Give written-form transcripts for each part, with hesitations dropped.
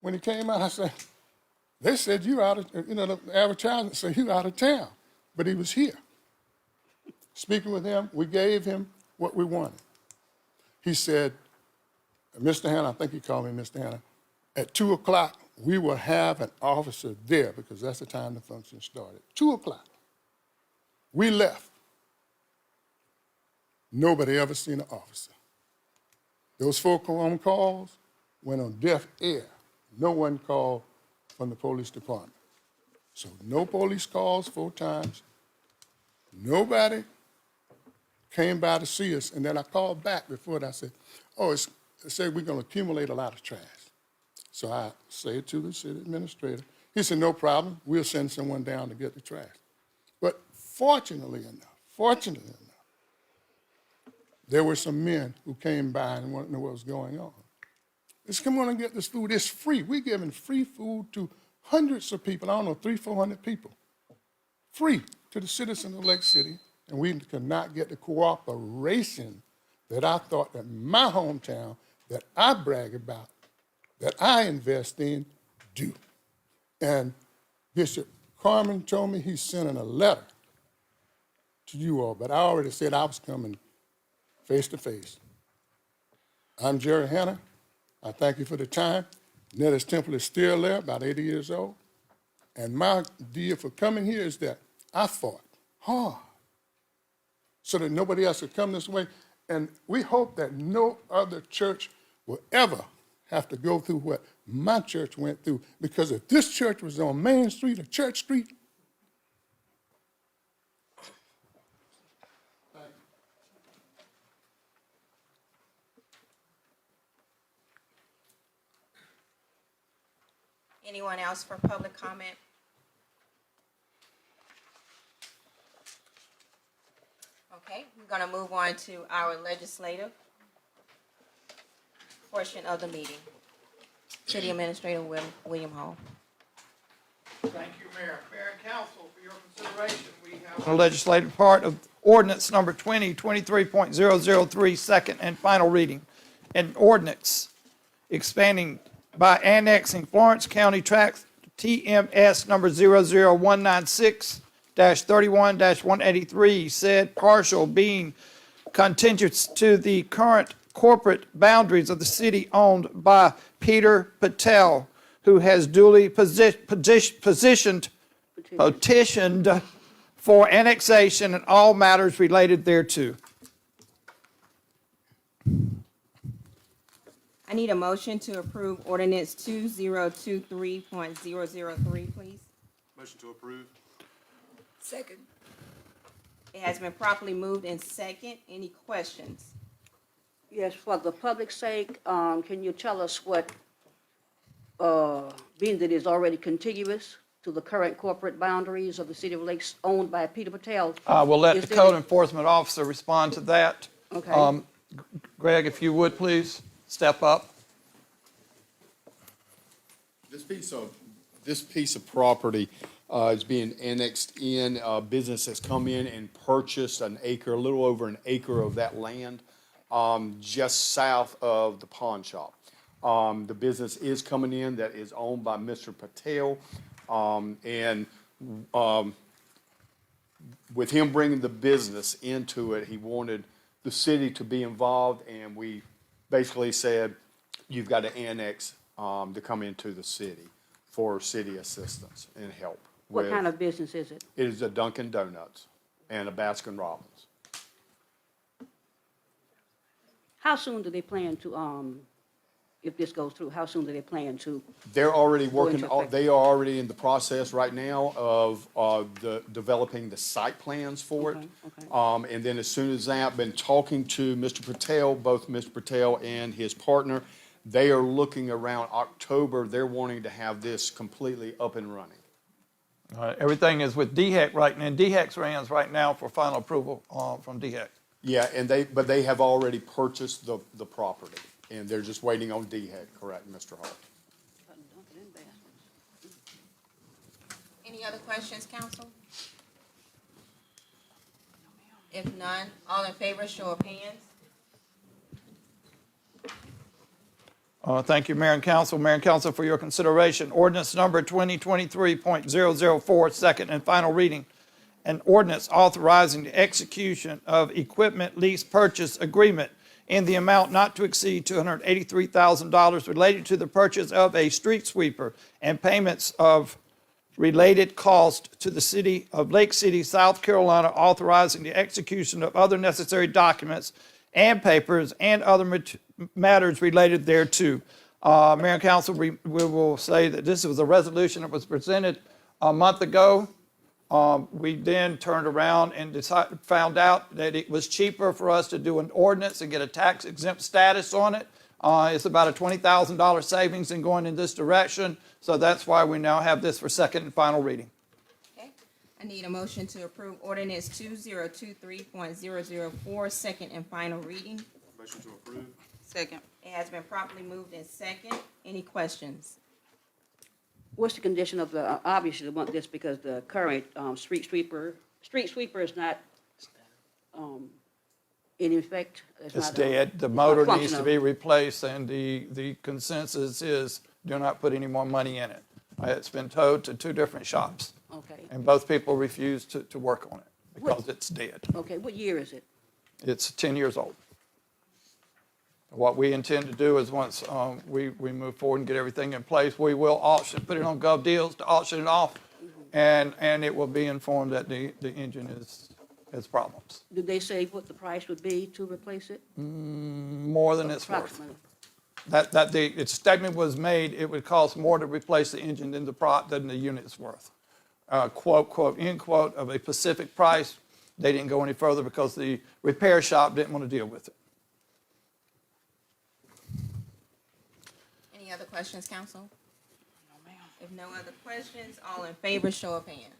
When he came out, I said, they said you out of, the advertisement said you out of town. But he was here. Speaking with him, we gave him what we wanted. He said, Mr. Hanna, I think he called me Mr. Hanna, at 2 o'clock, we will have an officer there because that's the time the function started. 2 o'clock. We left. Nobody ever seen an officer. Those 4 phone calls went on deaf ear. No one called from the police department. So no police calls 4 times. Nobody came by to see us. And then I called back before that. I said, oh, they said we're going to accumulate a lot of trash. So I said to the city administrator, he said, no problem. We'll send someone down to get the trash. But fortunately enough, there were some men who came by and wanted to know what was going on. Let's come on and get this food. It's free. We're giving free food to hundreds of people. I don't know, 300-400 people. Free to the citizens of Lake City. And we could not get the cooperation that I thought that my hometown, that I brag about, that I invest in, do. And Bishop Carmen told me he's sending a letter to you all, but I already said I was coming face to face. I'm Jerry Hanna. I thank you for the time. Netta's Temple is still there, about 80 years old. And my deal for coming here is that I fought hard so that nobody else would come this way. And we hope that no other church will ever have to go through what my church went through. Because if this church was on Main Street or Church Street, Anyone else for public comment? Okay, we're going to move on to our legislative portion of the meeting. City Administrator William Hall. Thank you, Mayor. Mayor and Council, for your consideration, we have the legislative part of ordinance number 2023.003, second and final reading. An ordinance expanding by annexing Florence County Tract TMS number 00196-31-183, said partial being contiguous to the current corporate boundaries of the city owned by Peter Patel, who has duly petitioned for annexation and all matters related thereto. I need a motion to approve ordinance 2023.003, please. Motion to approve. Second. It has been properly moved in second. Any questions? Yes, for the public's sake, can you tell us what, being that it's already contiguous to the current corporate boundaries of the city of Lakes owned by Peter Patel? We'll let is the there- code enforcement officer respond to that. Okay. Greg, if you would, please, step up. This piece of property is being annexed in. Business has come in and purchased an acre, a little over an acre of that land, just south of the pawn shop. The business is coming in that is owned by Mr. Patel, and with him bringing the business into it, he wanted the city to be involved, and we basically said, you've got to annex to come into the city for city assistance and help. What kind of business is it? It is a Dunkin' Donuts and a Baskin Robbins. How soon do they plan to, if this goes through, how soon do they plan to? They're already working, into effect. they are already in the process right now of developing the site plans for it. Okay. And then as soon as that, been talking to Mr. Patel, both Mr. Patel and his partner. They are looking around October. They're wanting to have this completely up and running. Everything is with DHEC right now, and DHEC's hands right now for final approval from DHEC. Yeah, and but they have already purchased the property, and they're just waiting on DHEC, correct, Mr. Hart? Any other questions, council? If none, all in favor, show of hands. Thank you, Mayor and Council. Mayor and Council, for your consideration, ordinance number 2023.004, second and final reading. An ordinance authorizing the execution of equipment lease purchase agreement in the amount not to exceed $283,000 related to the purchase of a street sweeper and payments of related cost to the city of Lake City, South Carolina, authorizing the execution of other necessary documents and papers and other matters related thereto. Mayor and Council, we will say that this was a resolution that was presented a month ago. We then turned around and found out that it was cheaper for us to do an ordinance and get a tax exempt status on it. It's about a $20,000 savings in going in this direction. So that's why we now have this for second and final reading. Okay, I need a motion to approve ordinance 2023.004, second and final reading. Motion to approve. Second. It has been properly moved in second. Any questions? What's the condition of the, obviously, they want this because the current street sweeper is not in effect? It's not, dead. The not motor needs to functional. be replaced, and the consensus is do not put any more money in it. It's been towed to two different shops, Okay, and both people refuse to work on it because it's dead. okay, what year is it? It's 10 years old. What we intend to do is once we move forward and get everything in place, we will auction, put it on Gov Deals to auction it off, and it will be informed that the engine has problems, Did they say what the price would be to replace it? more than it's worth. Approximately. The statement was made, it would cost more to replace the engine than the unit's worth. Quote, quote, end quote, of a specific price. They didn't go any further because the repair shop didn't want to deal with it. Any other questions, council? If no other questions, all in favor, show of hands.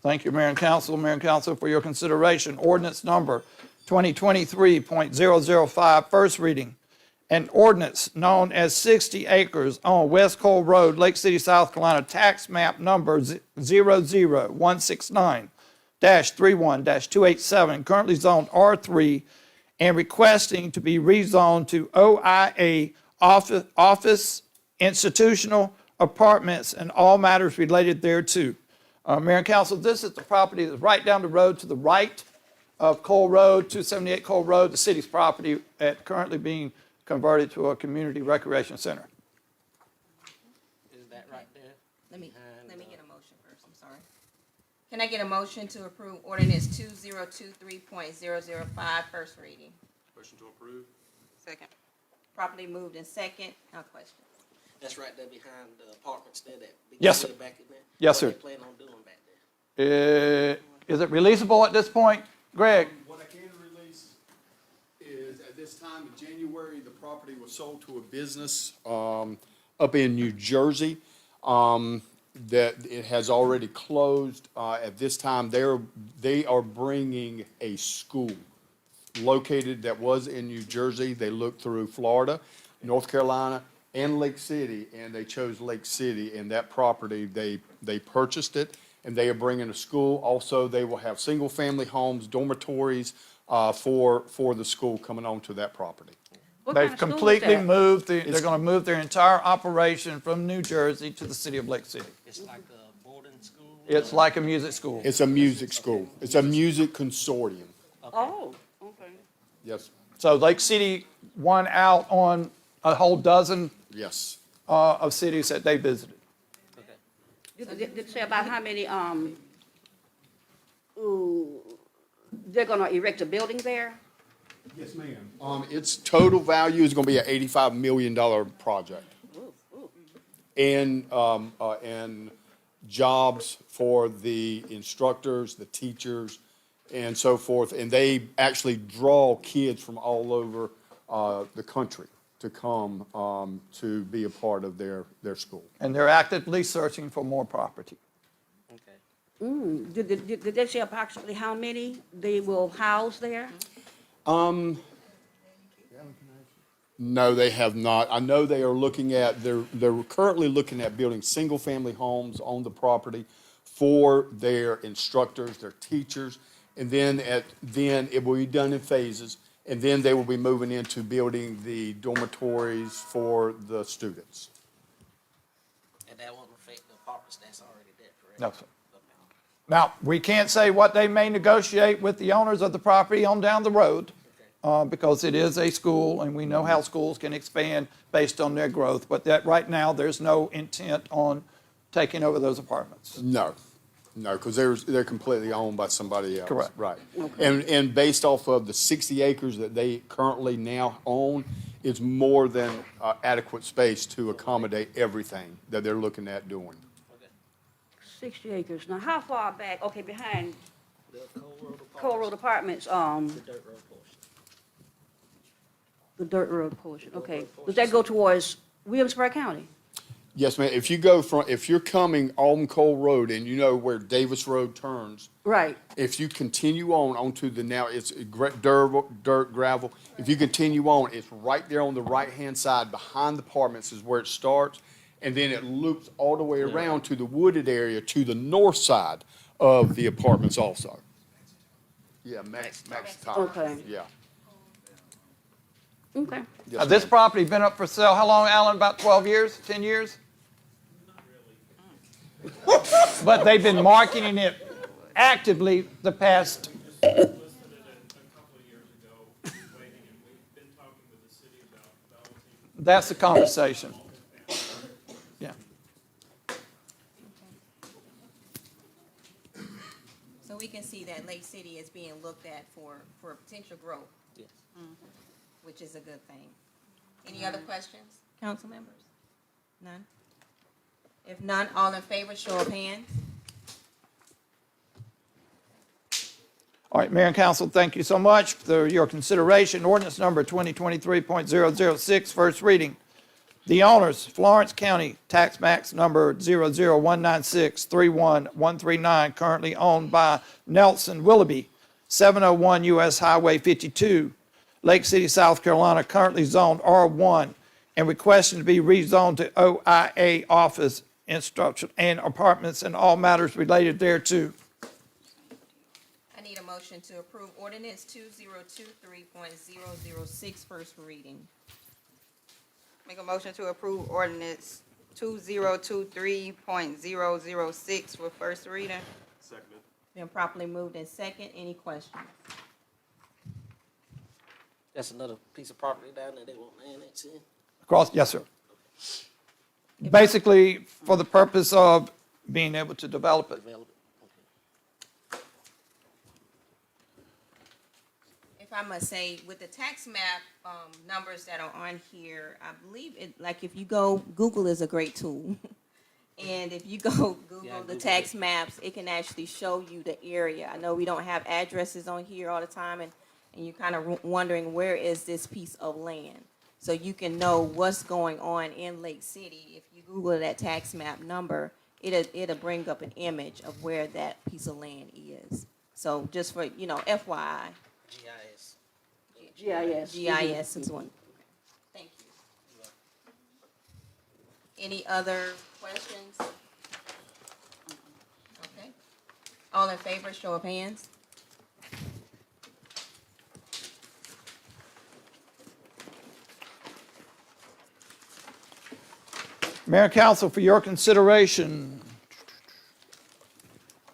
Thank you, Mayor and Council. Mayor and Council, for your consideration, ordinance number 2023.005, first reading. An ordinance known as 60 acres on West Cole Road, Lake City, South Carolina, tax map number 00169-31-287, currently zoned R3, and requesting to be rezoned to OIA office, institutional, apartments, and all matters related thereto. Mayor and Council, this is the property that's right down the road to the right of Cole Road, 278 Cole Road, the city's property, currently being converted to a community recreation center. Is that right there? Let me get a motion first, I'm sorry. Can I get a motion to approve ordinance 2023.005, first reading? Motion to approve. Second. Properly moved in second. No questions. That's right there behind the apartments there, that big Yes, sir. building back in there. Yes, sir. What they plan on doing back there? Is it releasable at this point? Greg? What I can release is at this time in January, the property was sold to a business up in New Jersey. That it has already closed. At this time, they are bringing a school located that was in New Jersey. They looked through Florida, North Carolina, and Lake City, and they chose Lake City. And that property, they purchased it, and they are bringing a school. Also, they will have single-family homes, dormitories for the school coming onto that property. What They've kind of school is completely that? moved, they're going to move their entire operation from New Jersey to the city of Lake City. It's like a boarding school? It's like a music school. It's a music school. It's a music consortium. Oh, okay. Yes, So Lake City won out on a whole dozen yes. of cities that they visited. Okay. Did it say about how many, they're gonna erect a building there? Yes, ma'am. Its total value is gonna be an $85 million project. And jobs for the instructors, the teachers, and so forth. And they actually draw kids from all over the country to come to be a part of their school. And they're actively searching for more property. Okay. Did they say approximately how many they will house there? No, they have not. I know they are looking at, they're currently looking at building single-family homes on the property for their instructors, their teachers, And then then it will be done in phases. And then they will be moving into building the dormitories for the students. And that won't affect the apartments that's already there, correct? No, sir. Now, we can't say what they may negotiate with the owners of the property on down the road, because it is a school, and we know how schools can expand based on their growth. But that, right now, there's no intent on taking over those apartments. No, because they're completely owned by somebody else. Correct. Right. And based off of the 60 acres that they currently now own, it's more than adequate space to accommodate everything that they're looking at doing. 60 acres. Now, how far back, okay, behind The Cole Road Apartments, the dirt road portion. the dirt road portion, okay. road Does that go towards Williamsburg County? Yes, ma'am. If you're coming on Cole Road and you know where Davis Road turns, Right. if you continue on onto now it's dirt, gravel. If you continue on, it's right there on the right-hand side behind the apartments is where it starts. And then it loops all the way around to the wooded area to the north side of the apartments also. Yeah, Max Tire. Okay. Yeah. Okay. Yes, Has this ma'am. property been up for sale, how long, Alan? About 12 years, 10 years? But they've been marketing it actively the past. Listed it a couple of years ago, waiting, and we've been talking with the city about developing. That's the conversation. Yeah. So we can see that Lake City is being looked at for potential growth, Yes. which is a good thing. Any other questions, council members? None? If none, all in favor, show of hands. All right, Mayor and Council, thank you so much for your consideration. Ordinance number 2023.006, first reading. The owners, Florence County Tax Max number 00196-31139, currently owned by Nelson Willoughby, 701 U.S. Highway 52, Lake City, South Carolina, currently zoned R1, and requesting to be rezoned to OIA office, instruction, and apartments and all matters related thereto. I need a motion to approve ordinance 2023.006, first reading. Make a motion to approve ordinance 2023.006 for first reading. Seconded. Been properly moved in second. Any questions? That's another piece of property down there they want to annex in. Across, yes, sir. Basically, for the purpose of being able to develop it. Develop it. Okay. If I must say, with the tax map numbers that are on here, I believe it, like if you go, Google is a great tool. And if you go Google Yeah, the Google tax it. maps, it can actually show you the area. I know we don't have addresses on here all the time, and you're kind of wondering where is this piece of land. So you can know what's going on in Lake City. If you Google that tax map number, it'll bring up an image of where that piece of land is. So just for, FYI. GIS. GIS. GIS is one. Thank you. Any other questions? Okay. All in favor, show of hands. Mayor and Council, for your consideration,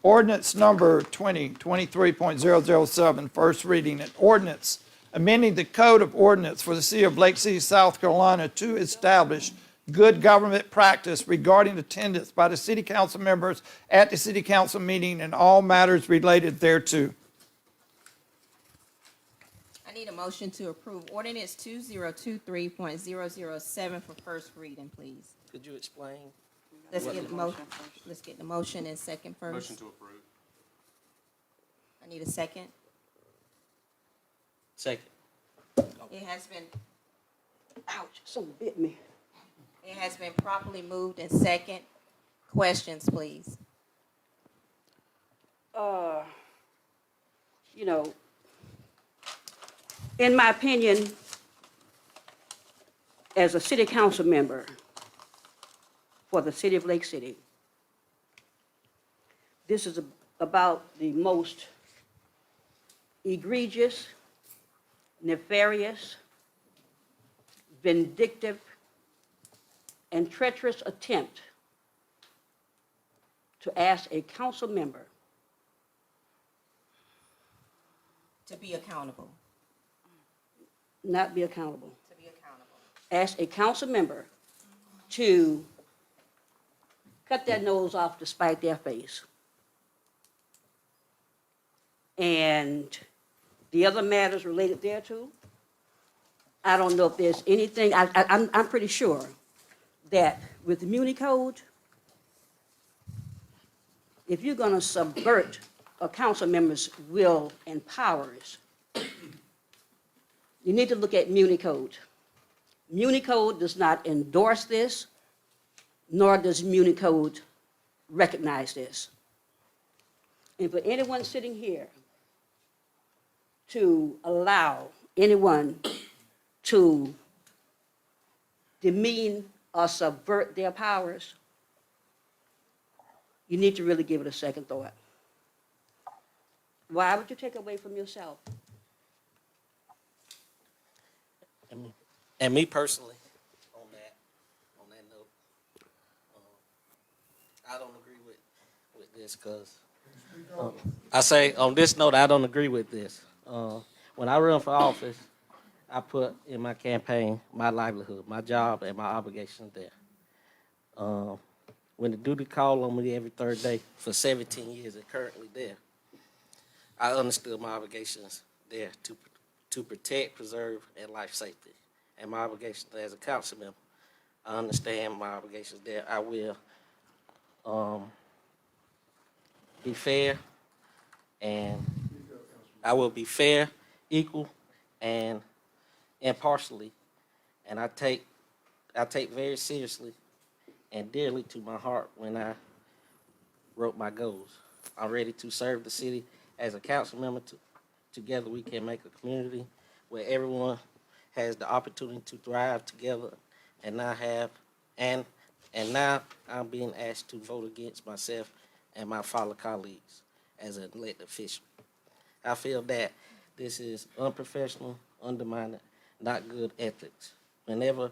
ordinance number 2023.007, first reading, an ordinance amending the Code of Ordinance for the City of Lake City, South Carolina to establish good government practice regarding attendance by the city council members at the city council meeting and all matters related thereto. I need a motion to approve ordinance 2023.007 for first reading, please. Could you explain? Let's What get the a motion motion, first? let's get the motion in second first. Motion to approve. I need a second. Second. It has been, Ouch, something bit me. it has been properly moved in second. Questions, please. In my opinion, as a city council member for the city of Lake City, this is about the most egregious, nefarious, vindictive, and treacherous attempt to ask a council member To be accountable. not be accountable. To be accountable. Ask a council member to cut their nose off to spite their face. And the other matters related thereto, I don't know if there's anything, I'm pretty sure that with the Muni Code, if you're gonna subvert a council member's will and powers, you need to look at Muni Code. Muni Code does not endorse this, nor does Muni Code recognize this. And for anyone sitting here to allow anyone to demean or subvert their powers, you need to really give it a second thought. Why would you take away from yourself? And me personally, on that note, I don't agree with this because I say on this note, I don't agree with this. When I run for office, I put in my campaign my livelihood, my job, and my obligations there. When the duty called on me every third day for 17 years and currently there, I understood my obligations there to protect, preserve, and life safety. And my obligations as a council member, I understand my obligations there. I will be fair, and I will be fair, equal, and impartially. And I take very seriously and dearly to my heart when I wrote my goals. I'm ready to serve the city as a council member. Together we can make a community where everyone has the opportunity to thrive together, and now I'm being asked to vote against myself and my fellow colleagues as an elected official. I feel that this is unprofessional, undermining, not good ethics. Whenever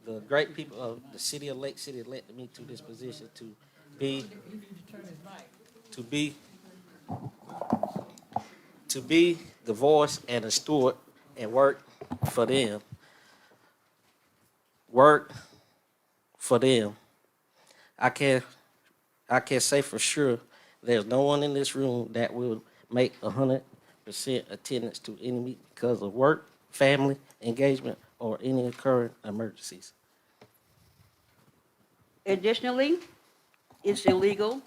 the great people of the city of Lake City elected me to this position to be the voice and the steward and work for them. I can say for sure there's no one in this room that will make 100% attendance to any meeting because of work, family, engagement, or any occurring emergencies. Additionally, it's illegal,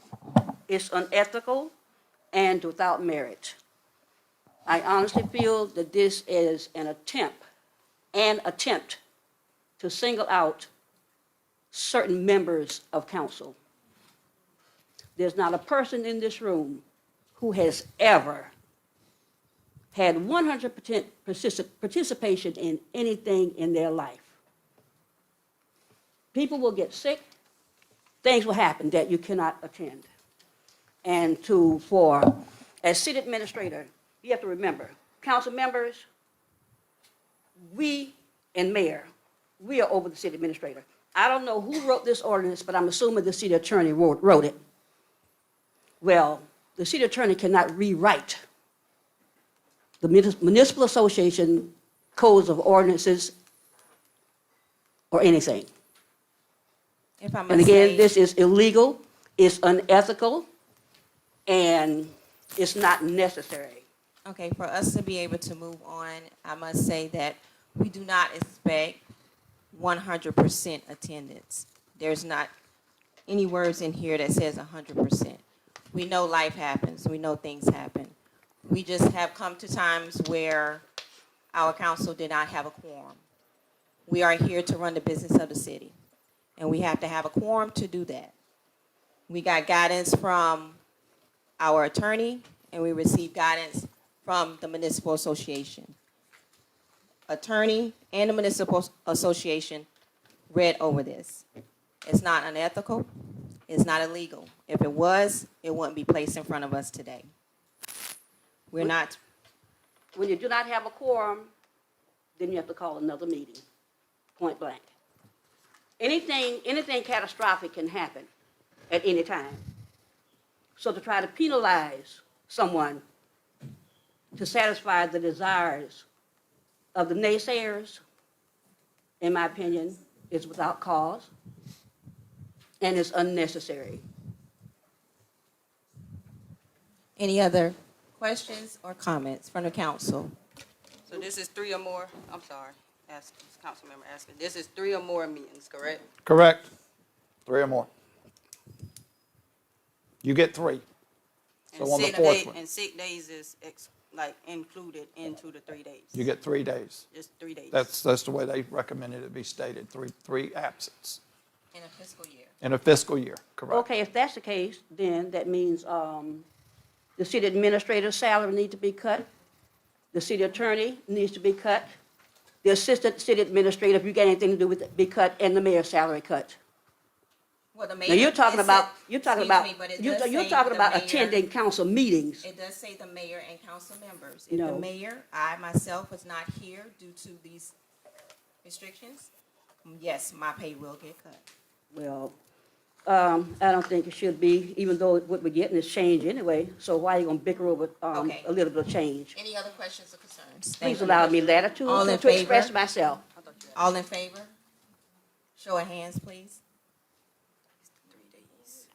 it's unethical, and without merit. I honestly feel that this is an attempt to single out certain members of council. There's not a person in this room who has ever had 100% participation in anything in their life. People will get sick, things will happen that you cannot attend. And as city administrator, you have to remember, council members, we and mayor, we are over the city administrator. I don't know who wrote this ordinance, but I'm assuming the city attorney wrote it. Well, the city attorney cannot rewrite the municipal association codes of ordinances or anything. If I And must again, say, this is illegal, it's unethical, and it's not necessary. okay, for us to be able to move on, I must say that we do not expect 100% attendance. There's not any words in here that says 100%. We know life happens. We know things happen. We just have come to times where our council did not have a quorum. We are here to run the business of the city, and we have to have a quorum to do that. We got guidance from our attorney, and we received guidance from the municipal association. Attorney and the municipal association read over this. It's not unethical. It's not illegal. If it was, it wouldn't be placed in front of us today. We're not, When you do not have a quorum, then you have to call another meeting, point blank. Anything catastrophic can happen at any time. So to try to penalize someone to satisfy the desires of the naysayers, in my opinion, is without cause and is unnecessary. any other questions or comments from the council? So this is 3 or more, I'm sorry, ask, Councilmember asking, this is 3 or more meetings, correct? Correct. 3 or more. You get 3. So And on the sick fourth day- one, And sick days is like included into the 3 days? you get 3 days. Just 3 days? That's the way they recommended it be stated, three absence In a fiscal year. in a fiscal year, correct? Okay, if that's the case, then that means the city administrator's salary needs to be cut, the city attorney needs to be cut, the assistant city administrator, if you got anything to do with it, be cut, and the mayor's salary cut. Well, the Now, mayor. you're talking is about, set- you're talking excuse about, me, but it you're does you're say talking the about mayor- attending council meetings. It does say the mayor and council members. If the No. mayor, I myself was not here due to these restrictions, yes, my pay will get cut. Well, I don't think it should be, even though what we're getting is change anyway, so why are you gonna bicker over Okay. a little bit of change? Any other questions or concerns? Please allow me latitude All in to express favor? myself. All in favor? Show of hands, please. 3 days.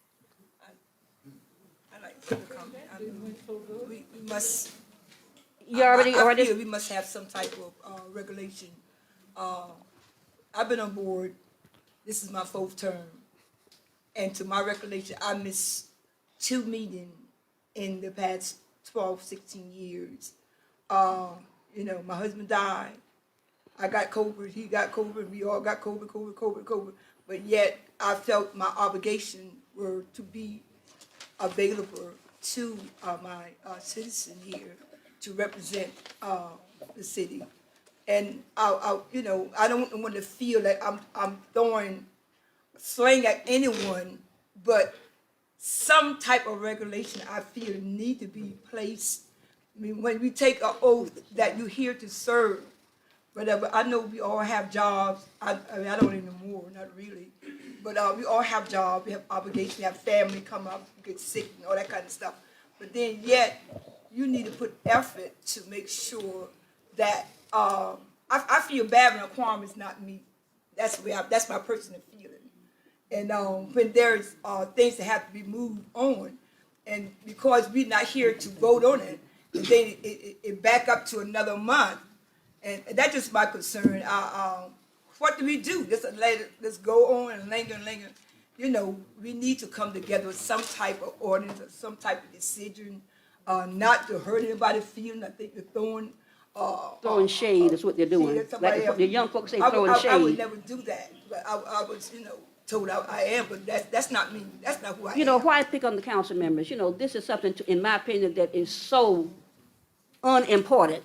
I like to comment. We must. You already, I already. feel we must have some type of regulation. I've been on board, this is my 4th term. And to my recollection, I missed 2 meetings in the past 12, 16 years. You know, my husband died. I got COVID, he got COVID, we all got COVID. But yet, I felt my obligation were to be available to my citizen here to represent the city. And you know, I don't want to feel that I'm throwing slang at anyone, but some type of regulation I feel need to be placed. I mean, when we take an oath that you're here to serve, whatever, I know we all have jobs. I mean, I don't anymore, not really. But we all have jobs, we have obligations, we have family come up, get sick and all that kind of stuff. But then yet, you need to put effort to make sure that, I feel bad when a quorum is not me. That's my personal feeling. And when there's things that have to be moved on, and because we're not here to vote on it, and then it back up to another month, and that's just my concern. What do we do? Let's go on and linger. You know, we need to come together with some type of ordinance or some type of decision, not to hurt anybody's feelings. I think you're Throwing shade is what they're doing. shade at somebody Like else. the young folks say, I throwing would shade. never do that, but I was, you know, told I am, but that's not me. That's not who I am. You know, why pick on the council members? You know, this is something, in my opinion, that is so unimportant.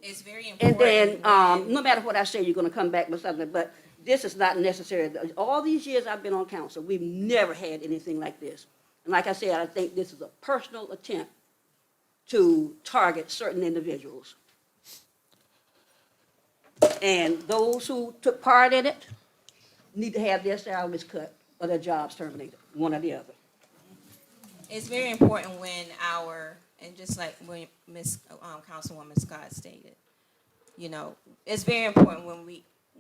It's very And important. then, no matter what I say, you're gonna come back with something, but this is not necessary. All these years I've been on council, we've never had anything like this. And like I said, I think this is a personal attempt to target certain individuals. And those who took part in it need to have their salaries cut or their jobs terminated, one or the other. It's very important when and just like when Councilwoman Scott stated, you know, it's very important when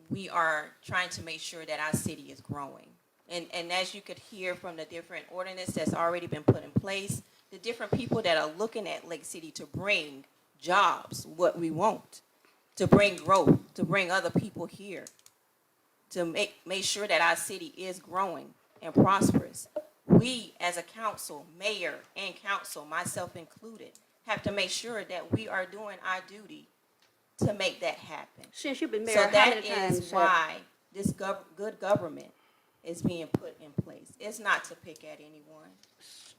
we are trying to make sure that our city is growing. And as you could hear from the different ordinance that's already been put in place, the different people that are looking at Lake City to bring jobs, what we want, to bring growth, to bring other people here, to make sure that our city is growing and prosperous. We, as a council, mayor and council, myself included, have to make sure that we are doing our duty to make that happen. Since you've been So mayor, how that many times is why this good government is being put in place. It's not to pick at anyone.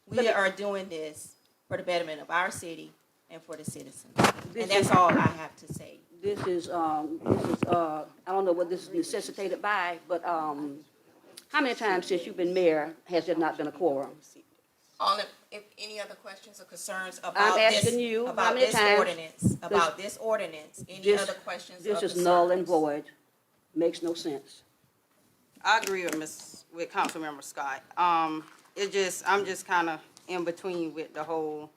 We are doing this for the betterment of our city and for the citizens. And that's all I have to say. This is, I don't know what this is necessitated by, but How many times since you've been mayor has there not been a quorum? If any other questions or concerns about I'm this, asking you, how about many this times ordinance, about this ordinance, any This- other questions or This concerns? is null and void. Makes no sense. I agree with Councilmember Scott. I'm just kind of in between with the whole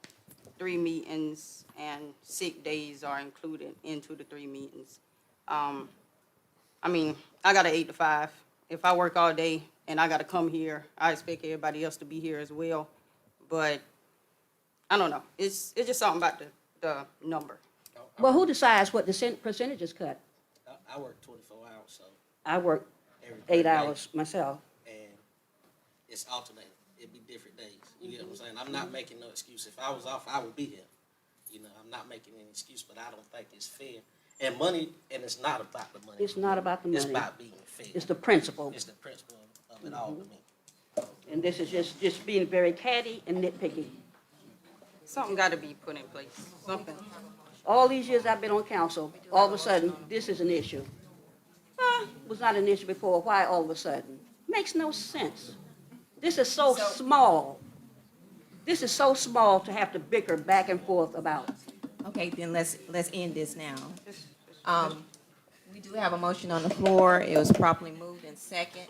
3 meetings and sick days are included into the 3 meetings. I mean, I got an 8 to 5. If I work all day and I got to come here, I expect everybody else to be here as well. But I don't know. It's just something about the number. Well, who decides what the percentage is cut? I work 24 hours, so I work every 8 day, hours myself. and it's alternating. It'd be different days. You get what I'm saying? I'm not making no excuse. If I was off, I would be here. You know, I'm not making any excuse, but I don't think it's fair. And money, and it's not about the money. It's not about the It's money. about being fair. It's the principle. It's the principle of it all to me. And this is just being very catty and nitpicky. Something got to be put in place. Something. All these years I've been on council, all of a sudden, this is an issue. Was not an issue before, why all of a sudden? Makes no sense. This is so small. This is so small to have to bicker back and forth about. Okay, then let's end this now. We do have a motion on the floor. It was properly moved in second.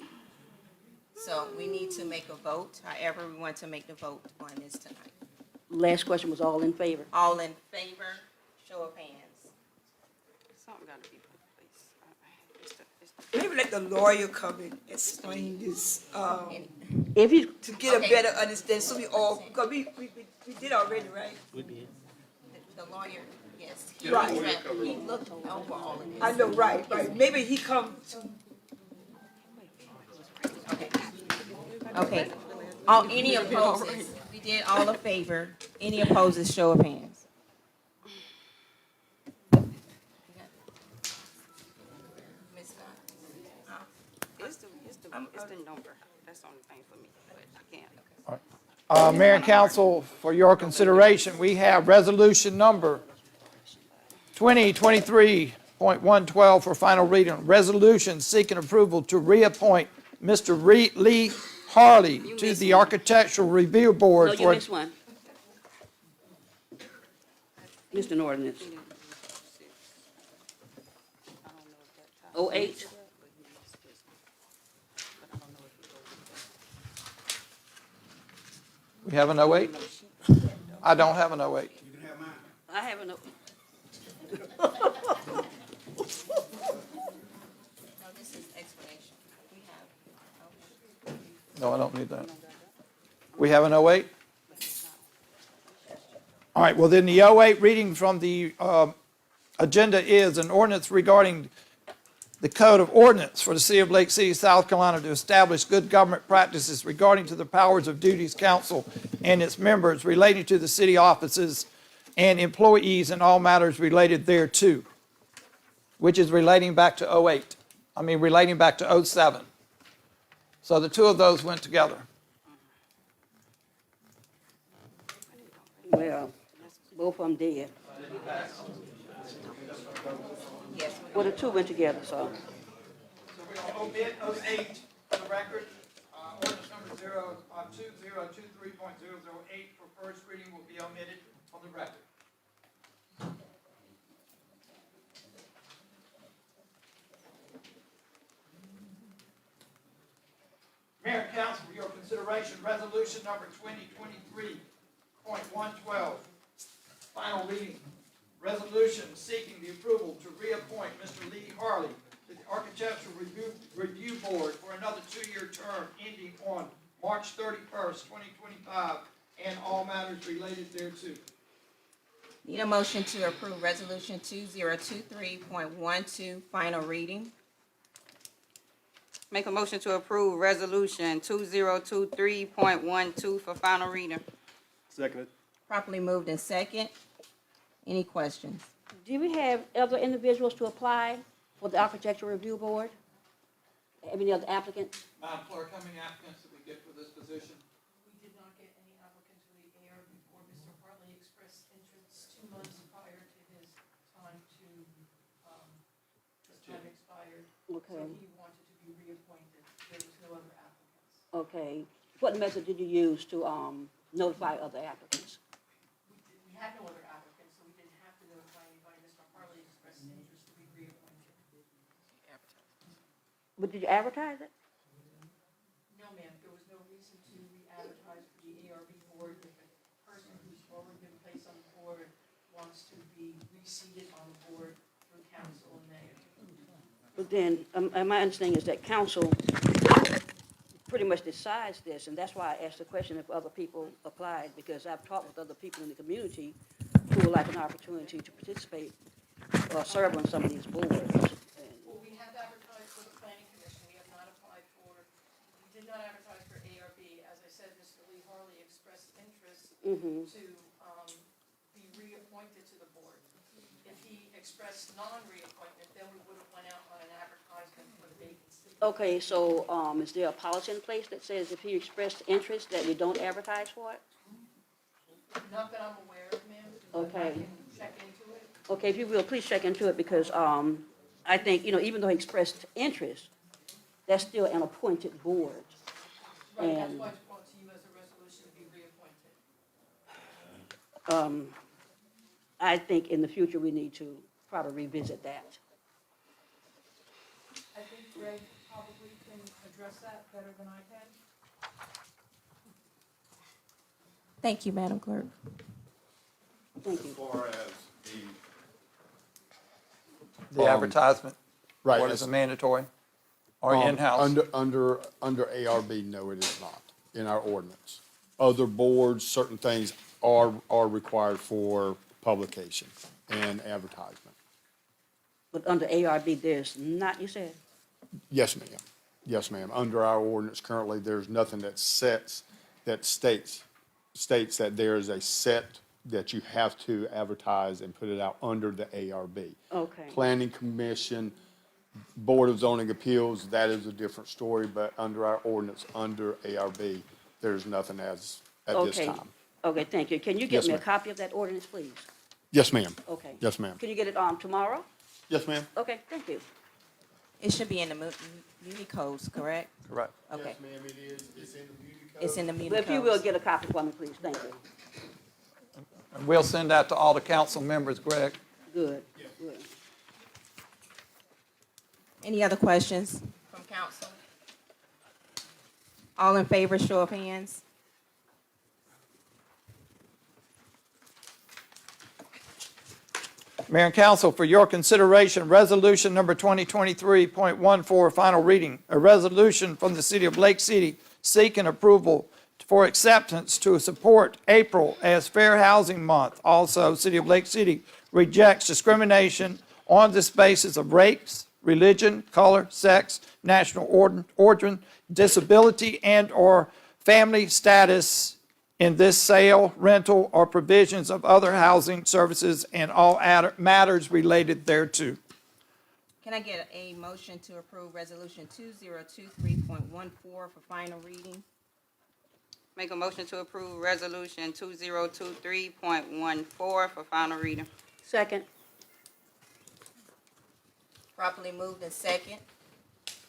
So we need to make a vote, however we want to make the vote on this tonight. Last question was all in favor. All in favor, show of hands. Something got to be put in place. Maybe let the lawyer come and explain this, If you, to get a Okay. better understanding, so we all, because we did already, right? We did. The lawyer, yes. Right. He looked over all of this. I know, right. Maybe he come to, Okay. Any opposes? We did all in favor. Any opposes, show of hands. Ms. Scott? It's the number. That's the only thing for me, but I can't. Mayor and council, for your consideration, we have resolution number 2023.112 for final reading. Resolution seeking approval to reappoint Mr. Lee Harley to the Architectural Review Board no, you for missed one. Missed an ordinance. 08? We have an 08? I don't have an 08. I haven't, No, this is explanation. We have. No, I don't need that. We have an 08? All right, well, then the 08 reading from the agenda is an ordinance regarding the Code of Ordinance for the City of Lake City, South Carolina to establish good government practices regarding to the powers of duties council and its members relating to the city offices and employees and all matters related thereto, which is relating back to 08. Relating back to 07. So the two of those went together. well, both of them did. Yes. Well, the two went together, so. So we'll omit 08 for the record. Ordinance number 2023.008 for first reading will be omitted from the record. Mayor and council, for your consideration, resolution number 2023.112, final reading. Resolution seeking the approval to reappoint Mr. Lee Harley to the Architectural Review Board for another 2-year term ending on March 31st, 2025, and all matters related thereto. Need a motion to approve resolution 2023.12, final reading. Make a motion to approve resolution 2023.12 for final reading. Seconded. Properly moved in second. Any questions? Do we have other individuals to apply for the Architectural Review Board? Have any other applicants? Madam Clerk, how many applicants did we get for this position? We did not get any applicants for the air before Mr. Hartley expressed interest 2 months prior to his time expired. Okay. So he wanted to be reappointed. There was no other applicant. Okay, what method did you use to, notify other applicants? We had no other applicants, so we didn't have to notify anybody. Mr. Harley expressed an interest to be reappointed. But did you advertise it? No, ma'am, there was no reason to re-advertise for the ARB board if a person who's already been placed on the board wants to be reseated on the board through council and mayor. But then, my understanding is that council pretty much decides this, and that's why I asked the question if other people applied, because I've talked with other people in the community who would like an opportunity to participate or serve on some of these boards. And Well, we have advertised for the planning commission, we have not applied for, we did not advertise for ARB. As I said, Mr. Lee Harley expressed interest to, be reappointed to the board. If he expressed non-reappointment, then we would have went out on an advertisement for the vacancy. Okay, so, is there a policy in place that says if he expressed interest that we don't advertise for it? Not that I'm aware of, ma'am, but I Okay. can check into it. Okay, if you will, please check into it, because, I think, even though he expressed interest, that's still an appointed board. Right, that's And, why it's brought to you as a resolution to be reappointed. I think in the future, we need to probably revisit that. I think Greg probably can address that better than I can. Thank you, Madam Clerk. Thank you. As far as The advertisement, Right. what is a mandatory or the, in-house? Under ARB, no, it is not in our ordinance. Other boards, certain things are required for publication and advertisement. But under ARB, there's not, you said? Yes, ma'am. Yes, ma'am. Under our ordinance currently, there's nothing that states that there is a set that you have to advertise and put it out under the ARB. Okay. Planning Commission, Board of Zoning Appeals, that is a different story, but under our ordinance, under ARB, there's nothing at this Okay. time. Okay, thank you. Can you Yes, get me a ma'am. copy of that ordinance, please? Yes, ma'am. Okay. Yes, ma'am. Can you get it, tomorrow? Yes, ma'am. Okay, thank you. It should be in the muni codes, correct? Correct. Okay, ma'am, it is. It's in the beauty code. it's in the muni But if you will codes. get a copy for me, please, thank you. And we'll send that to all the council members, Greg. Good, good. Any other questions from council? All in favor, show of hands. Mayor and council, for your consideration, resolution number 2023.14, final reading. A resolution from the city of Lake City seeking approval for acceptance to support April as Fair Housing Month. Also, city of Lake City rejects discrimination on the basis of race, religion, color, sex, national origin, disability, and/or family status in this sale, rental, or provisions of other housing services and all matters related thereto. Can I get a motion to approve resolution 2023.14 for final reading? Make a motion to approve resolution 2023.14 for final reading. Second, Properly moved in second.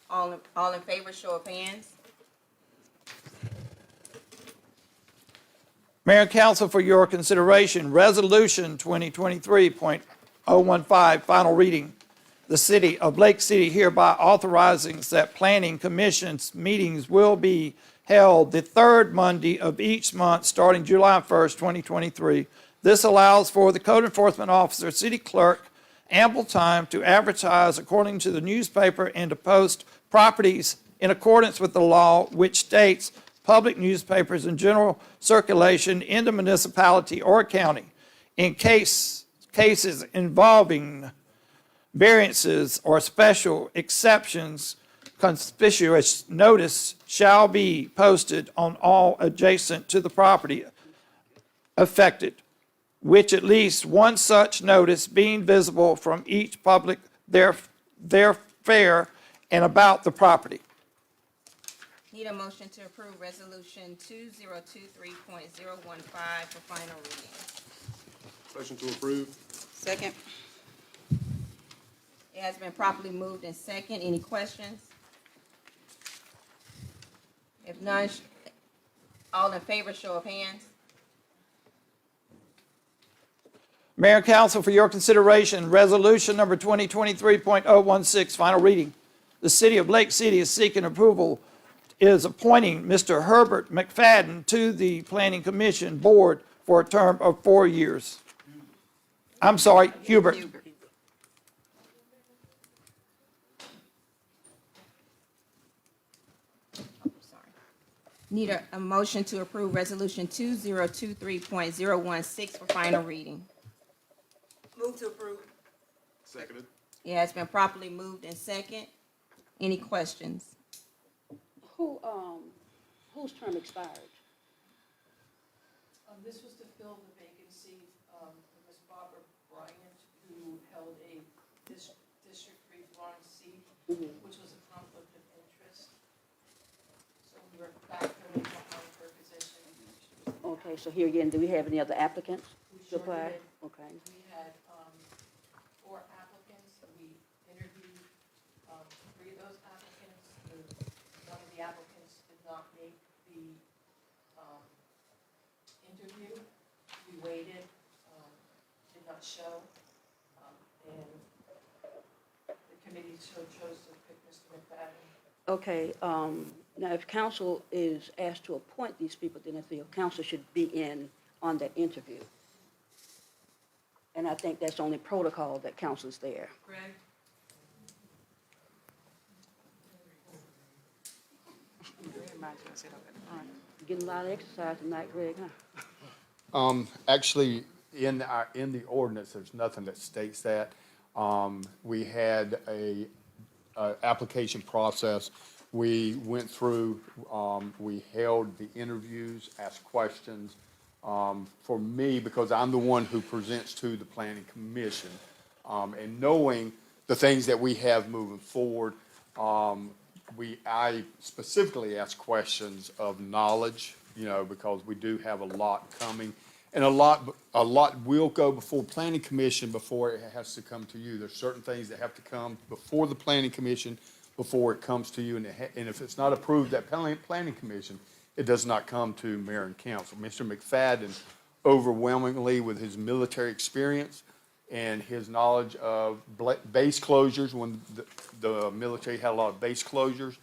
All in favor, show of hands. Mayor and council, for your consideration, resolution 2023.015, final reading. The city of Lake City hereby authorizing that planning commission's meetings will be held the third Monday of each month starting July 1st, 2023. This allows for the code enforcement officer, city clerk, ample time to advertise according to the newspaper and to post properties in accordance with the law, which states public newspapers in general circulation in the municipality or county. In cases involving variances or special exceptions, conspicuous notice shall be posted on all adjacent to the property affected, which at least one such notice being visible from each public thoroughfare and about the property. Need a motion to approve resolution 2023.015 for final reading. Motion to approve. Second. It has been properly moved in second. Any questions? If none, all in favor, show of hands. Mayor and council, for your consideration, resolution number 2023.016, final reading. The city of Lake City is seeking approval, is appointing Mr. Herbert McFadden to the Planning Commission Board for a term of 4 years. I'm sorry, Hubert. Need a motion to approve resolution 2023.016 for final reading. Move to approve. Seconded. It has been properly moved and second. Any questions? Whose term expired? This was to fill the vacancy, of Ms. Barbara Bryant, who held a District 3 Florence seat, which was a conflict of interest. So we were backfilling behind her position. Okay, so here again, do we have any other applicants We to sure apply? did. Okay. We had 4 applicants, and we interviewed 3 of those applicants. One of the applicants did not make the interview. We waited, did not show, and the committee chose to pick Mr. McFadden. Okay, now if council is asked to appoint these people, then I feel council should be in on that interview. And I think that's only protocol that council's there. Greg? Getting a lot of exercise tonight, Greg, huh? Actually, in the ordinance, there's nothing that states that. We had a application process. We went through, we held the interviews, asked questions. For me, because I'm the one who presents to the planning commission, and knowing the things that we have moving forward, I specifically ask questions of knowledge, because we do have a lot coming. And a lot will go before planning commission before it has to come to you. There's certain things that have to come before the planning commission before it comes to you. And if it's not approved at planning commission, it does not come to mayor and council. Mr. McFadden, overwhelmingly with his military experience and his knowledge of base closures, when the military had a lot of base closures,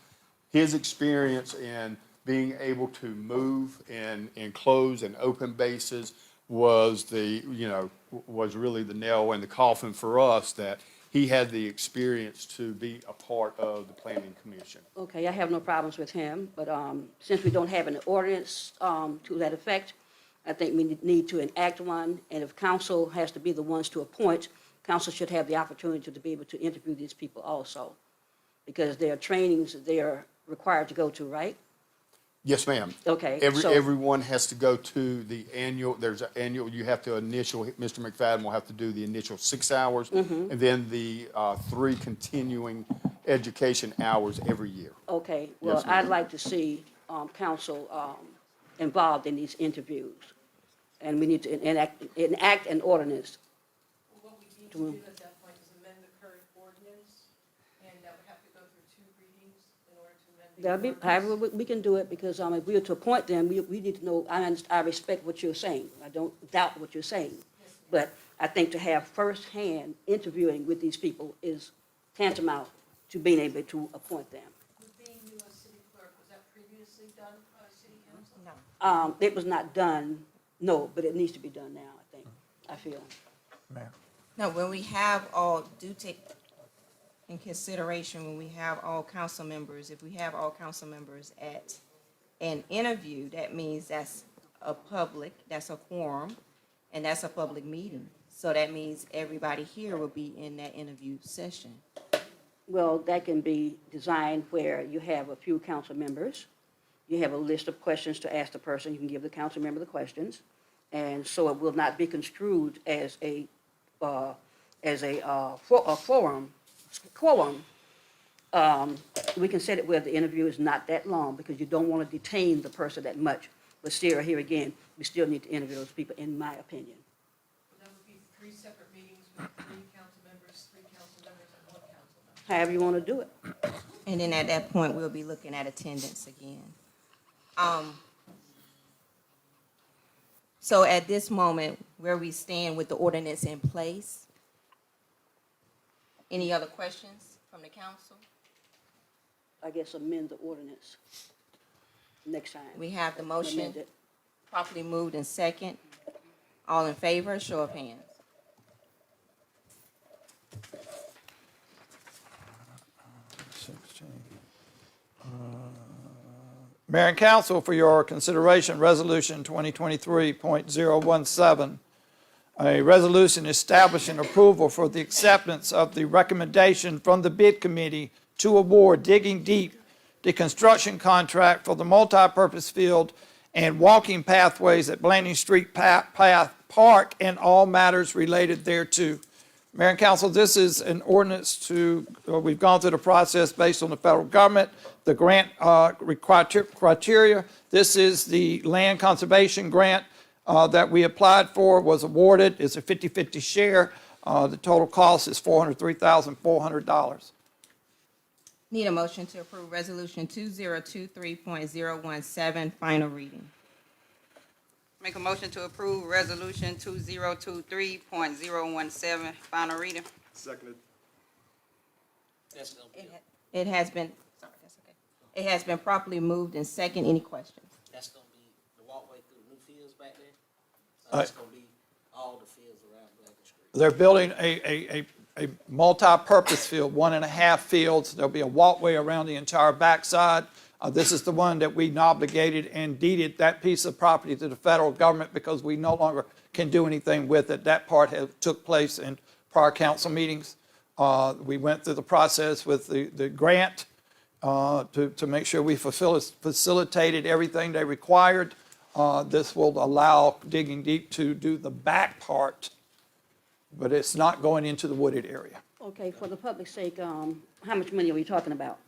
his experience in being able to move and close and open bases was was really the nail in the coffin for us, that he had the experience to be a part of the planning commission. Okay, I have no problems with him, but since we don't have an ordinance to that effect, I think we need to enact one, and if council has to be the ones to appoint, council should have the opportunity to be able to interview these people also, because there are trainings that they are required to go to, right? Yes, ma'am. Okay, so- Everyone has to go to the annual, there's an annual, you have to Mr. McFadden will have to do the initial 6 hours, and then the 3 continuing education hours every year. Okay, well, Yes, ma'am. I'd like to see council involved in these interviews, and we need to enact an ordinance. What we need to do at that point is amend the current ordinance, and that would have to go through 2 readings in order to amend the That'll be, ordinance. however, we can do it, because if we are to appoint them, we need to know, I respect what you're saying. I don't doubt what you're saying. But I think to have firsthand interviewing with these people is tantamount to being able to appoint them. With being you as city clerk, was that previously done by city council? No. It was not done, no, but it needs to be done now, I feel. No, when we have all, do take in consideration, when we have all council members, if we have all council members at an interview, that means that's a quorum, and that's a public meeting. So that means everybody here will be in that interview session. Well, that can be designed where you have a few council members, you have a list of questions to ask the person, you can give the council member the questions, and so it will not be construed as a quorum. We can set it where the interview is not that long, because you don't want to detain the person that much. But still, here again, we still need to interview those people, in my opinion. That would be 3 separate meetings with 3 council members, 3 council members, and 1 council member. However you want to do it. And then at that point, we'll be looking at attendance again. So at this moment, where we stand with the ordinance in place? Any other questions from the council? I guess amend the ordinance next time. We have the motion Amend it. properly moved in second. All in favor, show of hands. Mayor and council, for your consideration, Resolution 2023.017, a resolution establishing approval for the acceptance of the recommendation from the bid committee to award Digging Deep the construction contract for the multipurpose field and walking pathways at Blanding Street Park and all matters related thereto. Mayor and council, this is an ordinance we've gone through the process based on the federal government, the grant criteria. This is the land conservation grant that we applied for, was awarded. It's a 50-50 share. The total cost is $403,400. Need a motion to approve Resolution 2023.017, final reading. Make a motion to approve Resolution 2023.017, final reading. Seconded. That's gonna be, It has been, sorry, that's okay. It has been properly moved in second. Any questions? that's gonna be the walkway through the new fields back there. So that's gonna be all the fields around Blanding Street. They're building a multi-purpose field, 1.5 fields. There'll be a walkway around the entire backside. This is the one that we obligated and deeded that piece of property to the federal government because we no longer can do anything with it. That part took place in prior council meetings. We went through the process with the grant to make sure we facilitated everything they required. This will allow Digging Deep to do the back part, but it's not going into the wooded area. Okay, for the public's sake, how much money are we talking about?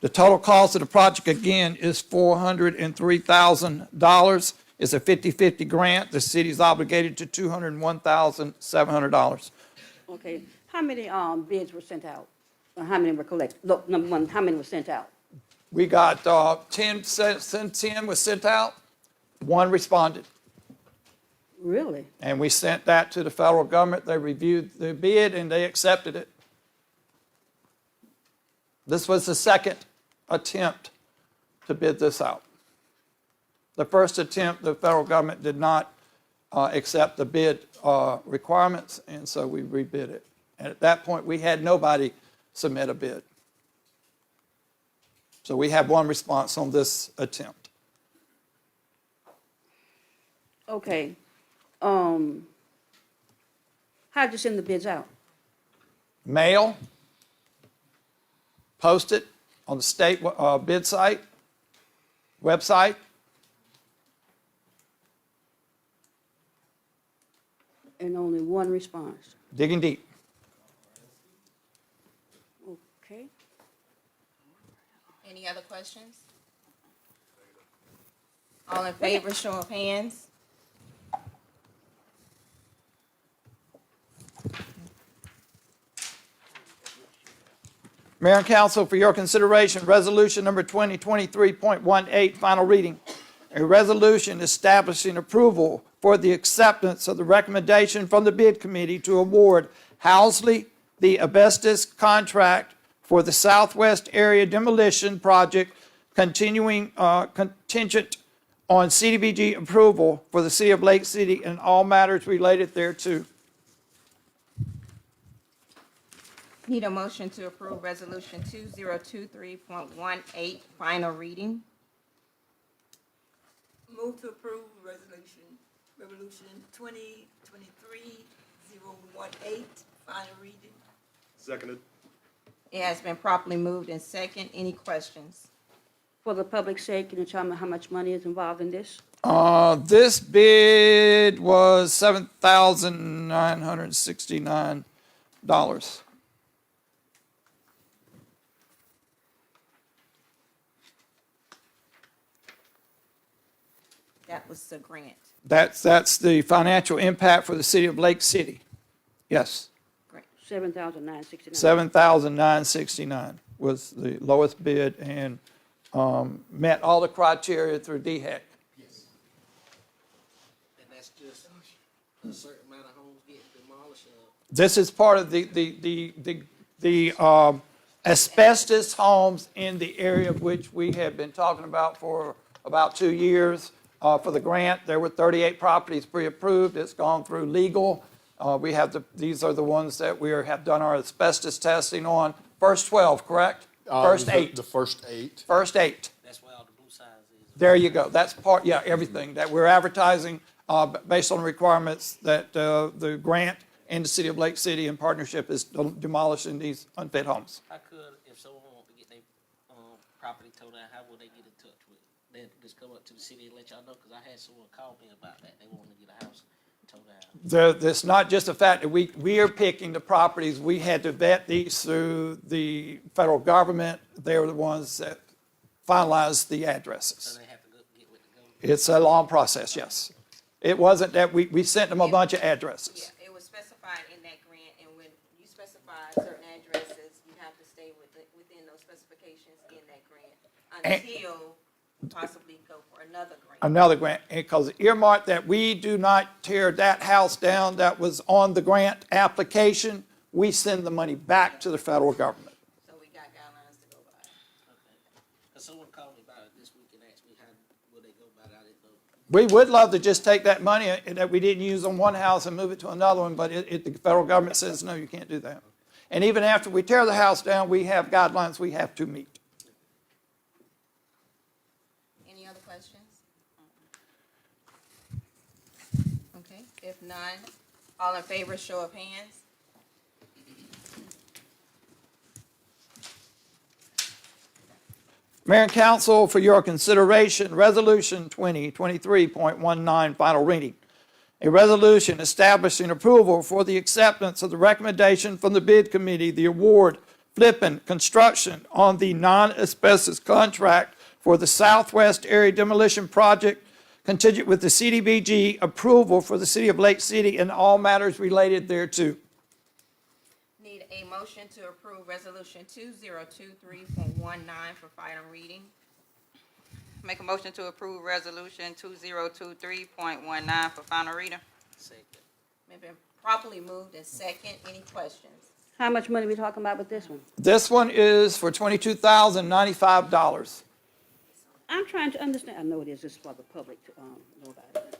The total cost of the project, again, is $403,000. It's a 50-50 grant. The city's obligated to $201,700. Okay, how many bids were sent out? Or how many were collected? Look, number one, how many were sent out? We got 10 was sent out, 1 responded. Really? And we sent that to the federal government. They reviewed the bid and they accepted it. This was the second attempt to bid this out. The first attempt, the federal government did not accept the bid requirements, and so we rebid it. And at that point, we had nobody submit a bid. So we have 1 response on this attempt. Okay. How'd you send the bids out? Mail, post it on the state bid site, website. And only 1 response. Digging Deep. Okay. Any other questions? All in favor, show of hands. Mayor and council, for your consideration, resolution number 2023.18, final reading. A resolution establishing approval for the acceptance of the recommendation from the bid committee to award Housley the asbestos contract for the Southwest Area Demolition Project, continuing contingent on CDBG approval for the city of Lake City and all matters related thereto. Need a motion to approve Resolution 2023.18, final reading. Move to approve Resolution 2023-018, final reading. Seconded. It has been properly moved in second. Any questions? For the public's sake, can you tell me how much money is involved in this? This bid was $7,969. That was the grant. That's the financial impact for the city of Lake City. Yes, Grant. $7,969. $7,969 was the lowest bid, and met all the criteria through DHEC. And that's just a certain amount of homes getting demolished. This is part of the asbestos homes in the area of which we have been talking about for about 2 years. For the grant, there were 38 properties pre-approved. It's gone through legal. We have these are the ones that we have done our asbestos testing on. First 12, correct? First 8. The first 8. First 8. That's where all the blue signs is. There you go. That's part, yeah, everything that we're advertising based on the requirements that the grant and the City of Lake City in partnership is demolishing these unfit homes. How could, if someone want to get their property towed down, how would they get in touch with? They just come up to the city and let y'all know? Because I had someone call me about that. They wanted to get a house towed down. It's not just the fact that we are picking the properties. We had to vet these through the federal government. They were the ones that finalized the So addresses. they have to get with the government. It's a long process, yes. It wasn't that we sent them a bunch of addresses. Yeah, it was specified in that grant, and when you specify certain addresses, you have to stay within those specifications in that grant until possibly go for another grant. Another grant, because earmarked that we do not tear that house down that was on the grant application, we send the money back to the federal government. So we got guidelines to go by. Because someone called me about it this week and asked me how would they go about it. I didn't know. We would love to just take that money that we didn't use on one house and move it to another one, but the federal government says, no, you can't do that. And even after we tear the house down, we have guidelines we have to meet. Any other questions? Okay, if none, all in favor, show of hands. Mayor and Council, for your consideration, Resolution 2023.19, final reading. A resolution establishing approval for the acceptance of the recommendation from the bid committee, the award, Flippin Construction on the non-asbestos contract for the Southwest Area Demolition Project, contingent with the CDBG approval for the City of Lake City and all matters related thereto. Need a motion to approve Resolution 2023.19 for final reading. Make a motion to approve resolution 2023.19 for final reading. Second. It's been properly moved and second. Any questions? How much money we talking about with this one? This one is for $22,095. I'm trying to understand, I know it is just for the public to know about it.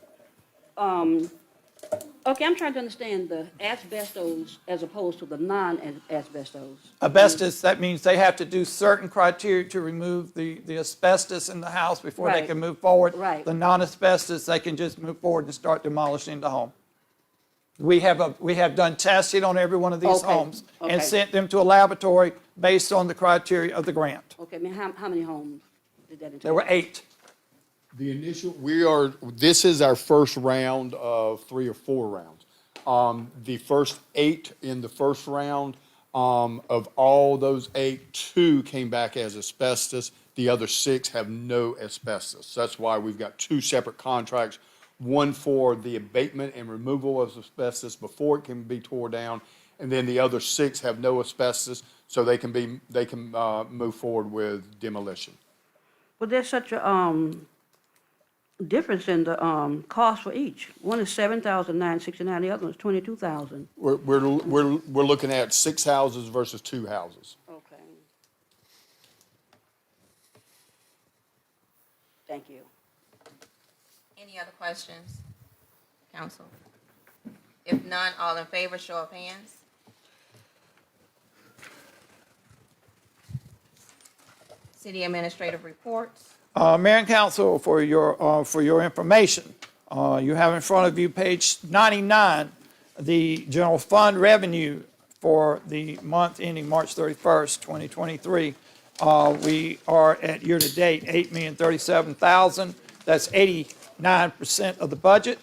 Okay, I'm trying to understand the asbestos as opposed to the non-asbestos. Asbestos, that means they have to do certain criteria to remove the asbestos in the house before they Right. can move forward. Right. The non-asbestos, they can just move forward and start demolishing the home. We have done testing on every one of these Okay, homes and okay. sent them to a laboratory based on the criteria of the grant. Okay, I mean, how many homes did that entail? There were 8. The initial, this is our first round of 3 or 4 rounds. The first 8 in the first round, of all those 8, 2 came back as asbestos. The other 6 have no asbestos. That's why we've got 2 separate contracts, one for the abatement and removal of asbestos before it can be tore down, and then the other 6 have no asbestos, so they can move forward with demolition. Well, there's such a difference in the cost for each. One is $7,969, the other one is $22,000. We're looking at 6 houses versus 2 houses. Okay. Thank you. Any other questions? Council? If none, all in favor, show of hands. City administrative reports. Mayor and Council, for your information, you have in front of you page 99, the general fund revenue for the month ending March 31st, 2023. We are at year-to-date $8,037,000. That's 89% of the budget.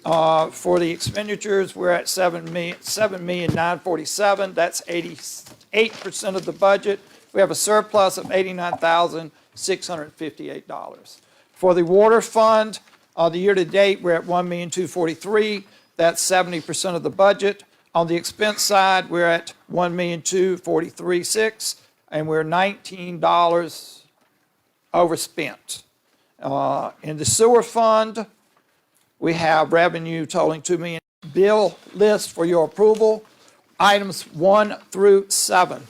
For the expenditures, we're at $7,947,000. That's 88% of the budget. We have a surplus of $89,658. For the water fund, the year-to-date, we're at $1,243,000. That's 70% of the budget. On the expense side, we're at $1,243,600, and we're $19 overspent. In the sewer fund, we have revenue totaling $2 million. Bill list for your approval, items 1 through 7.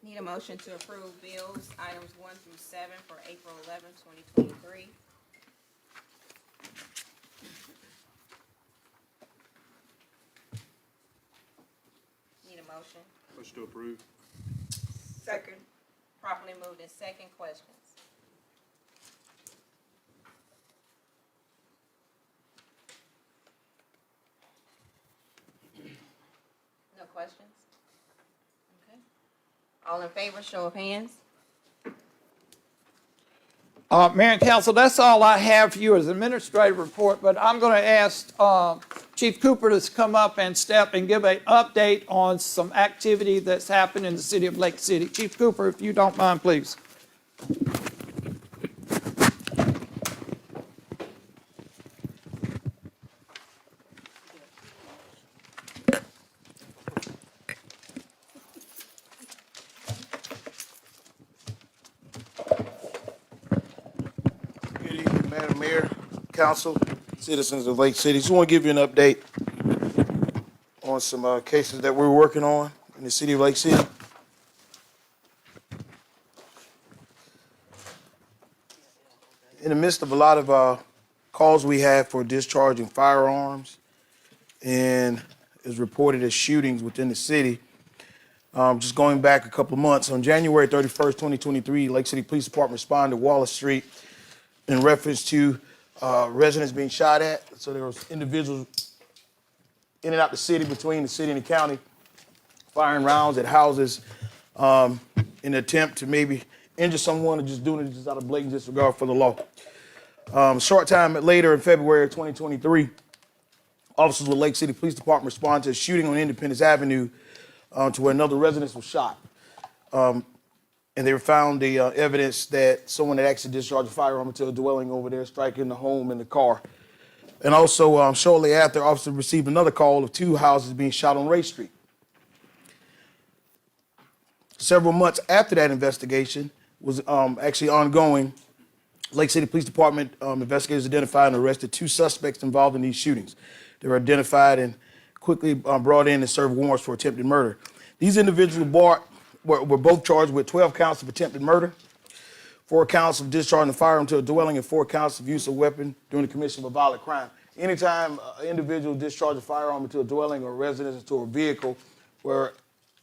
Need a motion to approve bills, items 1 through 7 for April 11, 2023. Need a motion? Motion to approve. Second. Properly moved in second. Questions? No questions? Okay. All in favor, show of hands. Mayor and council, that's all I have for you as administrative report, but I'm going to ask Chief Cooper to come up and step and give an update on some activity that's happened in the city of Lake City. Chief Cooper, if you don't mind, please. Good evening, Madam Mayor, Council, citizens of Lake City. Just want to give you an update on some cases that we're working on in the city of Lake City. In the midst of a lot of calls we have for discharging firearms and is reported as shootings within the city, just going back a couple of months, on January 31st, 2023, Lake City Police Department responded to Wallace Street in reference to residents being shot at. So there was individuals in and out the city, between the city and the county, firing rounds at houses in an attempt to maybe injure someone, or just doing it just out of blatant disregard for the law. Short time later, in February of 2023, officers with Lake City Police Department responded to a shooting on Independence Avenue to where another resident was shot. And they found the evidence that someone had actually discharged a firearm into a dwelling over there, striking the home and the car. And also, shortly after, officers received another call of 2 houses being shot on Ray Street. Several months after that investigation was actually ongoing, Lake City Police Department investigators identified and arrested 2 suspects involved in these shootings. They were identified and quickly brought in and served warrants for attempted murder. These individuals were both charged with 12 counts of attempted murder, 4 counts of discharging a firearm to a dwelling, and 4 counts of use of weapon during the commission of a violent crime. Anytime an individual discharges a firearm into a dwelling or residence into a vehicle where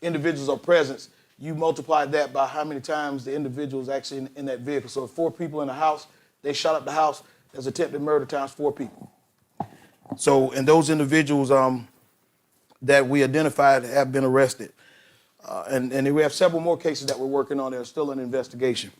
individuals are present, you multiply that by how many times the individual is actually in that vehicle. So if 4 people in the house, they shot up the house, that's attempted murder times 4 people. So, and those individuals that we identified have been arrested. And we have several more cases that we're working on that are still in investigation.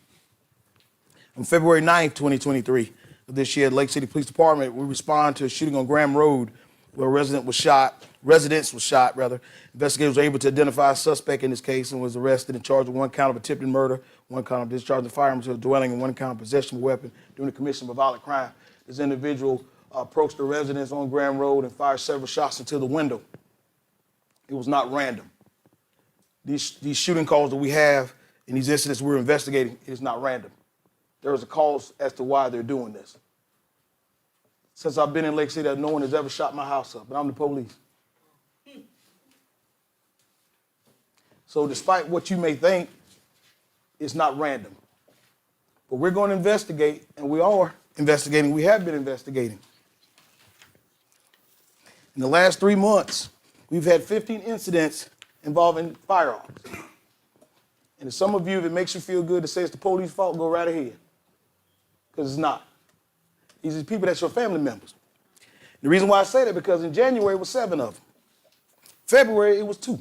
On February 9th, 2023, of this year, Lake City Police Department, we respond to a shooting on Graham Road where residents was shot. Investigators were able to identify a suspect in this case and was arrested and charged with 1 count of attempted murder, 1 count of discharging a firearm to a dwelling, and 1 count of possession of a weapon during the commission of a violent crime. This individual approached the residence on Graham Road and fired several shots into the window. It was not random. These shooting calls that we have in these incidents we're investigating, it is not random. There is a cause as to why they're doing this. Since I've been in Lake City, no one has ever shot my house up, and I'm the police. So despite what you may think, it's not random. But we're going to investigate, and we are investigating. We have been investigating. In the last 3 months, we've had 15 incidents involving firearms. And if some of you, if it makes you feel good to say it's the police fault, go right ahead. Because it's not. These are people that's your family members. The reason why I say that, because in January it was 7 of them. February it was 2.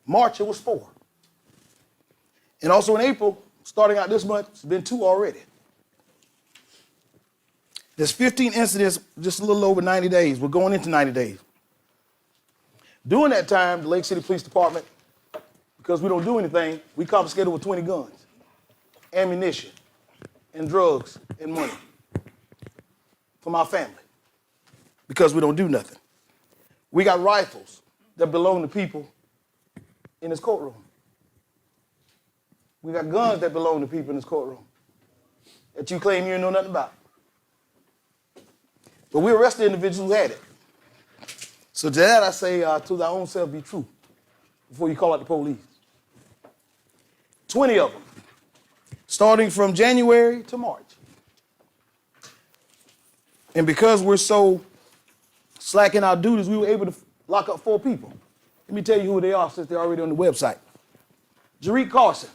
March it was 4. And also in April, starting out this month, it's been 2 already. There's 15 incidents, just a little over 90 days. We're going into 90 days. During that time, the Lake City Police Department, because we don't do anything, we confiscated over 20 guns, ammunition, and drugs, and money from our family, because we don't do nothing. We got rifles that belong to people in this courtroom. We got guns that belong to people in this courtroom that you claim you didn't know nothing about. But we arrested individuals who had it. So to that I say, to thy own self be true before you call out the police. 20 of them, starting from January to March. And because we're so slack in our duties, we were able to lock up 4 people. Let me tell you who they are since they're already on the website. Jareek Carson,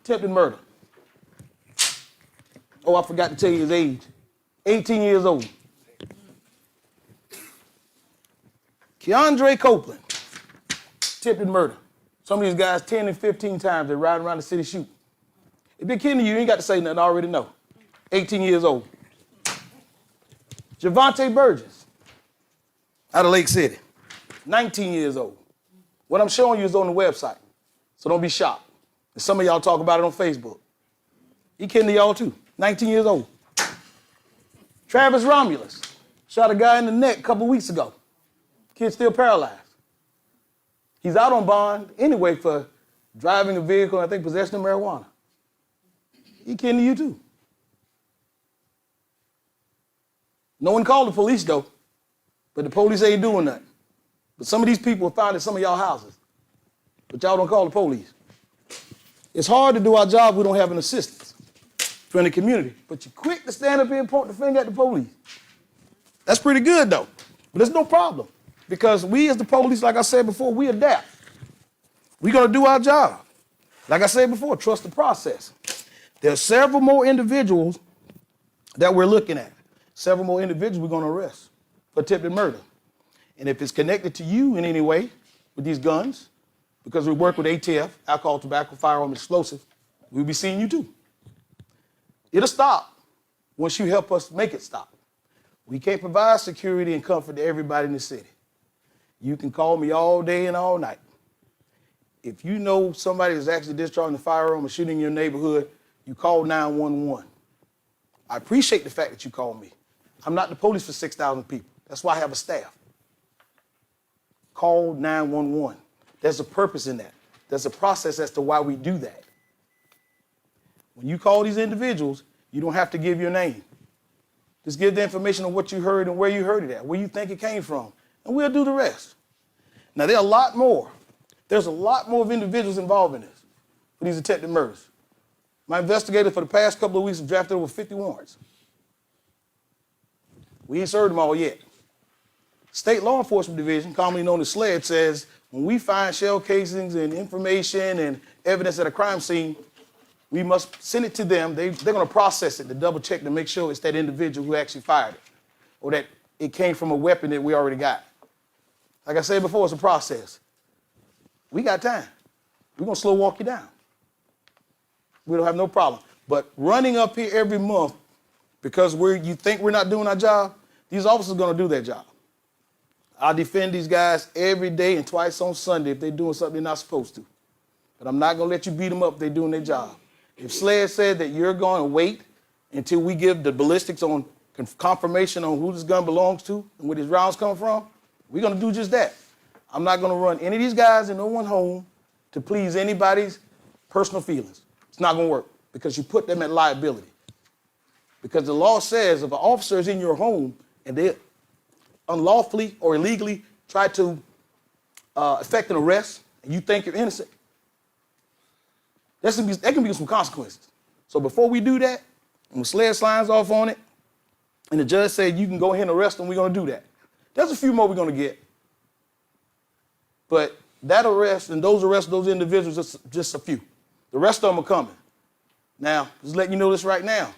attempted murder. Oh, I forgot to tell you his age. 18 years old. Keandre Copeland, attempted murder. Some of these guys 10 and 15 times, they're riding around the city shooting. If they're kidding you ain't got to say nothing, I already know. 18 years old. Javante Burgess, out of Lake City, 19 years old. What I'm showing you is on the website, so don't be shocked. And some of y'all talk about it on Facebook. He kidding to y'all too, 19 years old. Travis Romulus, shot a guy in the neck a couple weeks ago. Kid still paralyzed. He's out on bond anyway for driving a vehicle, and I think possession of marijuana. He kidding to you too. No one called the police though, but the police ain't doing nothing. But some of these people are found in some of y'all houses, but y'all don't call the police. It's hard to do our job if we don't have an assistance from the community, but you're quick to stand up here and point the finger at the police. That's pretty good though, but there's no problem because we as the police, like I said before, we adapt. We're gonna do our job. Like I said before, trust the process. There are several more individuals that we're looking at. Several more individuals we're going to arrest for attempted murder. And if it's connected to you in any way with these guns, because we work with ATF, alcohol, tobacco, firearm, explosive, we'll be seeing you too. It'll stop once you help us make it stop. We can't provide security and comfort to everybody in the city. You can call me all day and all night. If you know somebody is actually discharging a firearm or shooting in your neighborhood, you call 911. I appreciate the fact that you called me. I'm not the police for 6,000 people. That's why I have a staff. Call 911. There's a purpose in that. There's a process as to why we do that. When you call these individuals, you don't have to give your name. Just give the information on what you heard and where you heard it at, where you think it came from, and we'll do the rest. Now, there are a lot more. There's a lot more of individuals involved in this, for these attempted murders. My investigators for the past couple of weeks have drafted over 50 warrants. We ain't served them all yet. State Law Enforcement Division, commonly known as SLED, says when we find shell casings and information and evidence at a crime scene, we must send it to them. They're going to process it to double check to make sure it's that individual who actually fired it or that it came from a weapon that we already got. Like I said before, it's a process. We got time. We're going to slow walk you down. We don't have no problem. But running up here every month because you think we're not doing our job, these officers are going to do their job. I defend these guys every day and twice on Sunday if they're doing something they're not supposed to. But I'm not going to let you beat them up if they're doing their job. If SLED said that you're going to wait until we give the ballistics on confirmation on who this gun belongs to and where these rounds come from, we're going to do just that. I'm not going to run any of these guys in no one home to please anybody's personal feelings. It's not going to work because you put them at liability. Because the law says if an officer is in your home and they unlawfully or illegally try to effect an arrest and you think you're innocent, there can be some consequences. So before we do that, when SLED signs off on it and the judge said you can go ahead and arrest them, we're going to do that. There's a few more we're going to get. But that arrest and those arrests, those individuals, just a few. The rest of them are coming. Now, just letting you know this right now.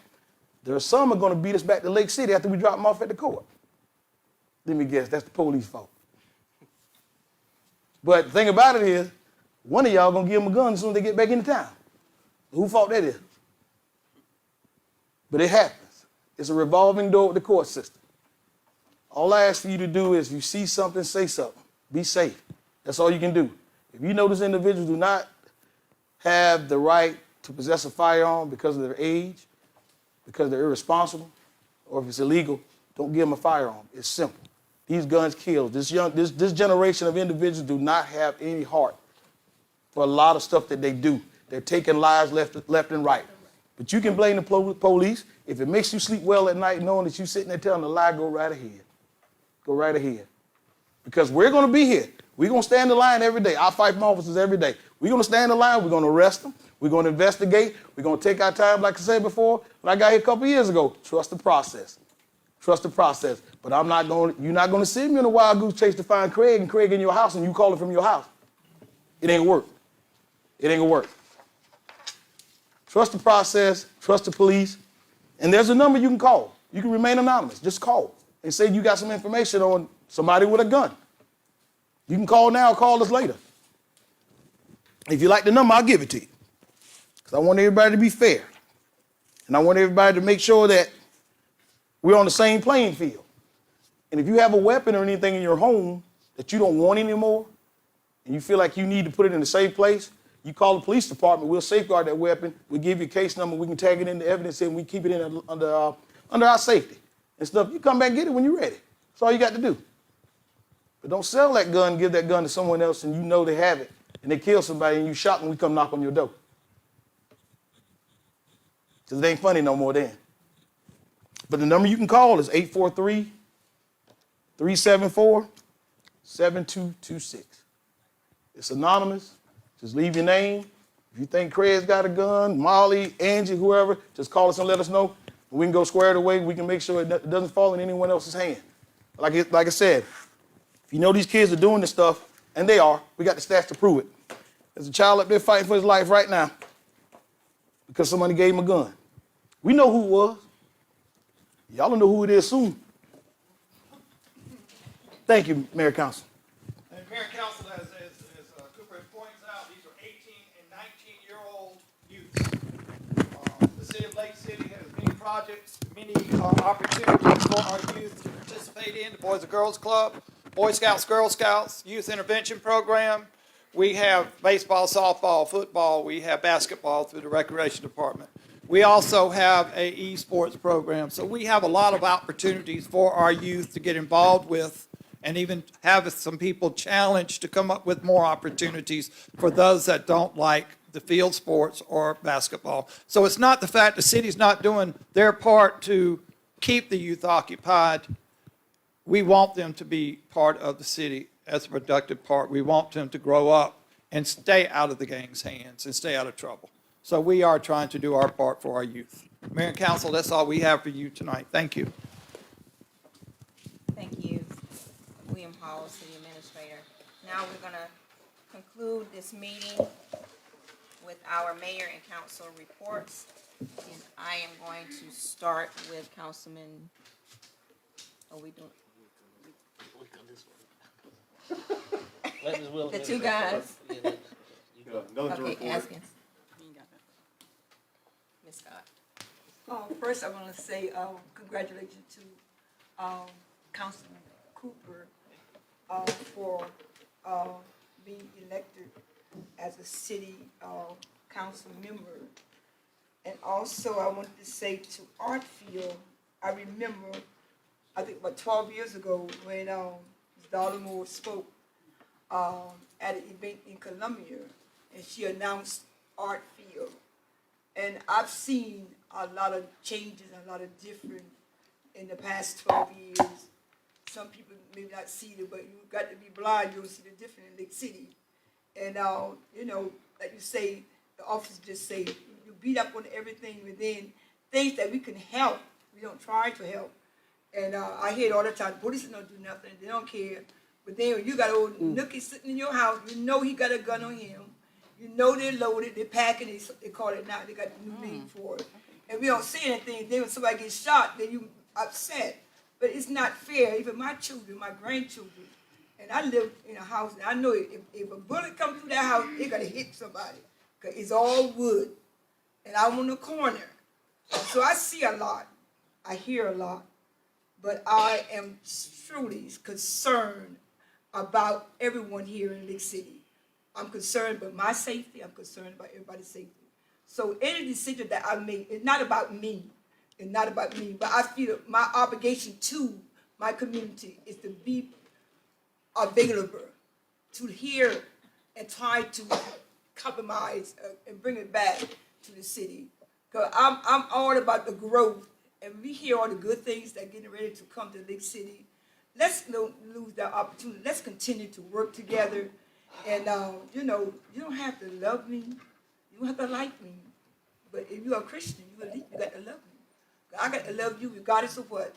There are some who are going to beat us back to Lake City after we drop them off at the court. Let me guess, that's the police fault. But the thing about it is, one of y'all going to give them a gun as soon as they get back into town. Who fault that is? But it happens. It's a revolving door with the court system. All I ask for you to do is if you see something, say something. Be safe. That's all you can do. If you notice individuals do not have the right to possess a firearm because of their age, because they're irresponsible, or if it's illegal, don't give them a firearm. It's simple. These guns kill. This generation of individuals do not have any heart for a lot of stuff that they do. They're taking lives left and right. But you can blame the police. If it makes you sleep well at night knowing that you're sitting there telling a lie, go right ahead. Go right ahead. Because we're going to be here. We're going to stand the line every day. I fight for officers every day. We're going to stand the line. We're going to arrest them. We're going to investigate. We're going to take our time, like I said before, when I got here a couple years ago. Trust the process. Trust the process. But you're not going to see me in a wild goose chase to find Craig and Craig in your house and you call it from your house. It ain't work. It ain't going to work. Trust the process. Trust the police. And there's a number you can call. You can remain anonymous. Just call and say you got some information on somebody with a gun. You can call now or call us later. If you like the number, I'll give it to you. Because I want everybody to be fair. And I want everybody to make sure that we're on the same playing field. And if you have a weapon or anything in your home that you don't want anymore, and you feel like you need to put it in a safe place, you call the police department. We'll safeguard that weapon. We'll give you a case number. We can tag it into evidence and we keep it in under our safety and stuff. You come back and get it when you're ready. That's all you got to do. But don't sell that gun, give that gun to someone else and you know they have it and they kill somebody and you shot when we come knock on your door. Because it ain't funny no more then. But the number you can call is 843-374-7226. It's anonymous. Just leave your name. If you think Craig's got a gun, Molly, Angie, whoever, just call us and let us know. We can go square it away. We can make sure it doesn't fall in anyone else's hand. Like I said, if you know these kids are doing this stuff, and they are, we got the stats to prove it. There's a child up there fighting for his life right now because somebody gave him a gun. We know who it was. Y'all will know who it is soon. Thank you, Mayor Council. And Mayor Council, as Cooper points out, these are 18 and 19-year-old youth. The city of Lake City has many projects, many opportunities for our youth to participate in. The Boys and Girls Club, Boy Scouts, Girl Scouts, Youth Intervention Program. We have baseball, softball, football. We have basketball through the Recreation Department. We also have a esports program. So we have a lot of opportunities for our youth to get involved with and even have some people challenged to come up with more opportunities for those that don't like the field sports or basketball. So it's not the fact the city's not doing their part to keep the youth occupied. We want them to be part of the city as a productive part. We want them to grow up and stay out of the gang's hands and stay out of trouble. So we are trying to do our part for our youth. Mayor and Council, that's all we have for you tonight. Thank you. Thank you, William Hall, City Administrator. Now we're going to conclude this meeting with our mayor and council reports. And I am going to start with Councilman, the two guys? Nothing to Okay, report. Askins. Ms. Scott. First, I want to say congratulations to Councilman Cooper for being elected as a city council member. And also, I wanted to say to Artfield, I remember, I think about 12 years ago when Ms. Darla Moore spoke at an event in Columbia, and she announced Artfield. And I've seen a lot of changes, a lot of different in the past 12 years. Some people may not see it, but you've got to be blind, you'll see the difference in Lake City. And, you know, like you say, the officers just say, you beat up on everything within things that we can help. We don't try to help. And I hear it all the time, police don't do nothing, they don't care. But then when you got old Nookie sitting in your house, you know he got a gun on him. You know they're loaded, they're packing, they call it now, they got a new name for it. And we don't say anything, then when somebody gets shot, then you upset. But it's not fair, even my children, my grandchildren, and I live in a house, and I know if a bullet comes through that house, it gotta hit somebody, because it's all wood, and I'm on the corner. So I see a lot, I hear a lot, but I am truly concerned about everyone here in Lake City. I'm concerned about my safety, I'm concerned about everybody's safety. So any decision that I make, it's not about me, it's not about me, but I feel my obligation to my community is to be available, to hear and try to compromise and bring it back to the city. Cause I'm all about the growth, and we hear all the good things that getting ready to come to Lake City. Let's don't lose that opportunity. Let's continue to work together. And, you know, you don't have to love me. You don't have to like me. But if you're a Christian, you believe you got to love me. I got to love you regardless of what.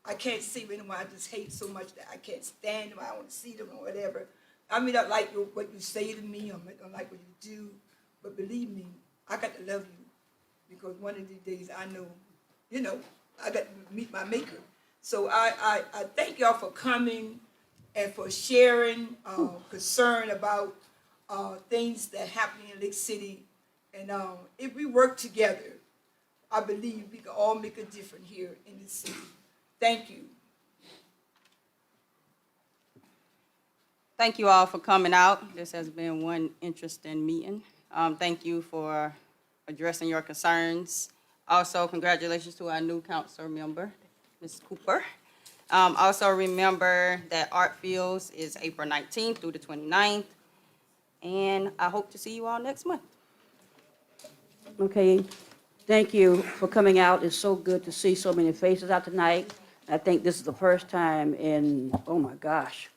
I can't see anyone I just hate so much that I can't stand them. I don't want to see them or whatever. I may not like what you say to me, or I don't like what you do. But believe me, I got to love you. Because one of these days I know, you know, I got to meet my maker. So I thank y'all for coming and for sharing concern about things that happen in Lake City. And if we work together, I believe we can all make a difference here in the city. Thank you. Thank you all for coming out. This has been one interesting meeting. Thank you for addressing your concerns. Also, congratulations to our new council member, Ms. Cooper. Also remember that Art Fields is April 19th through the 29th. And I hope to see you all next month. Okay, thank you for coming out. It's so good to see so many faces out tonight. I think this is the first time in, oh my gosh,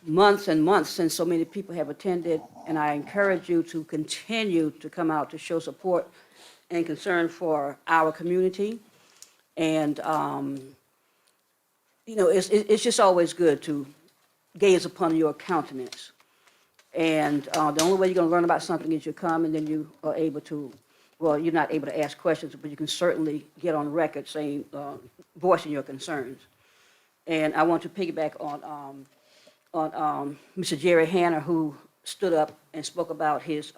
months and months since so many people have attended. And I encourage you to continue to come out to show support and concern for our community. And, you know, it's just always good to gaze upon your countenance. And the only way you're going to learn about something is you come and then you are able to, well, you're not able to ask questions, but you can certainly get on record saying, voicing your concerns. And I want to piggyback on Mr. Jerry Hanner, who stood up and spoke about his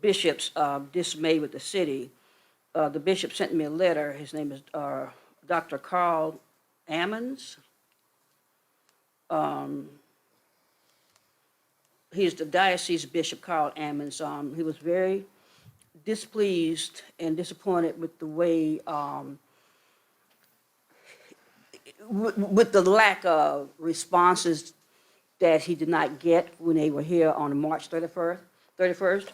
bishop's dismay with the city. The bishop sent me a letter. His name is Dr. Carl Ammons. He's the diocese bishop, Carl Ammons. He was very displeased and disappointed with the way, with the lack of responses that he did not get when they were here on March 31st.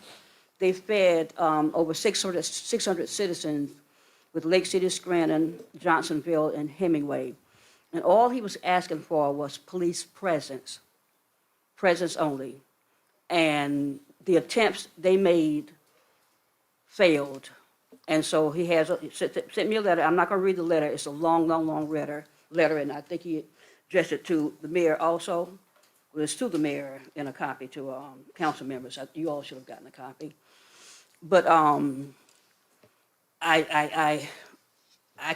They fed over 600 citizens with Lake City, Scranton, Johnsonville, and Hemingway. And all he was asking for was police presence only. And the attempts they made failed. And so he sent me a letter. I'm not going to read the letter. It's a long, long, long letter, and I think he addressed it to the mayor also. Well, it's to the mayor and a copy to council members. You all should have gotten a copy. But I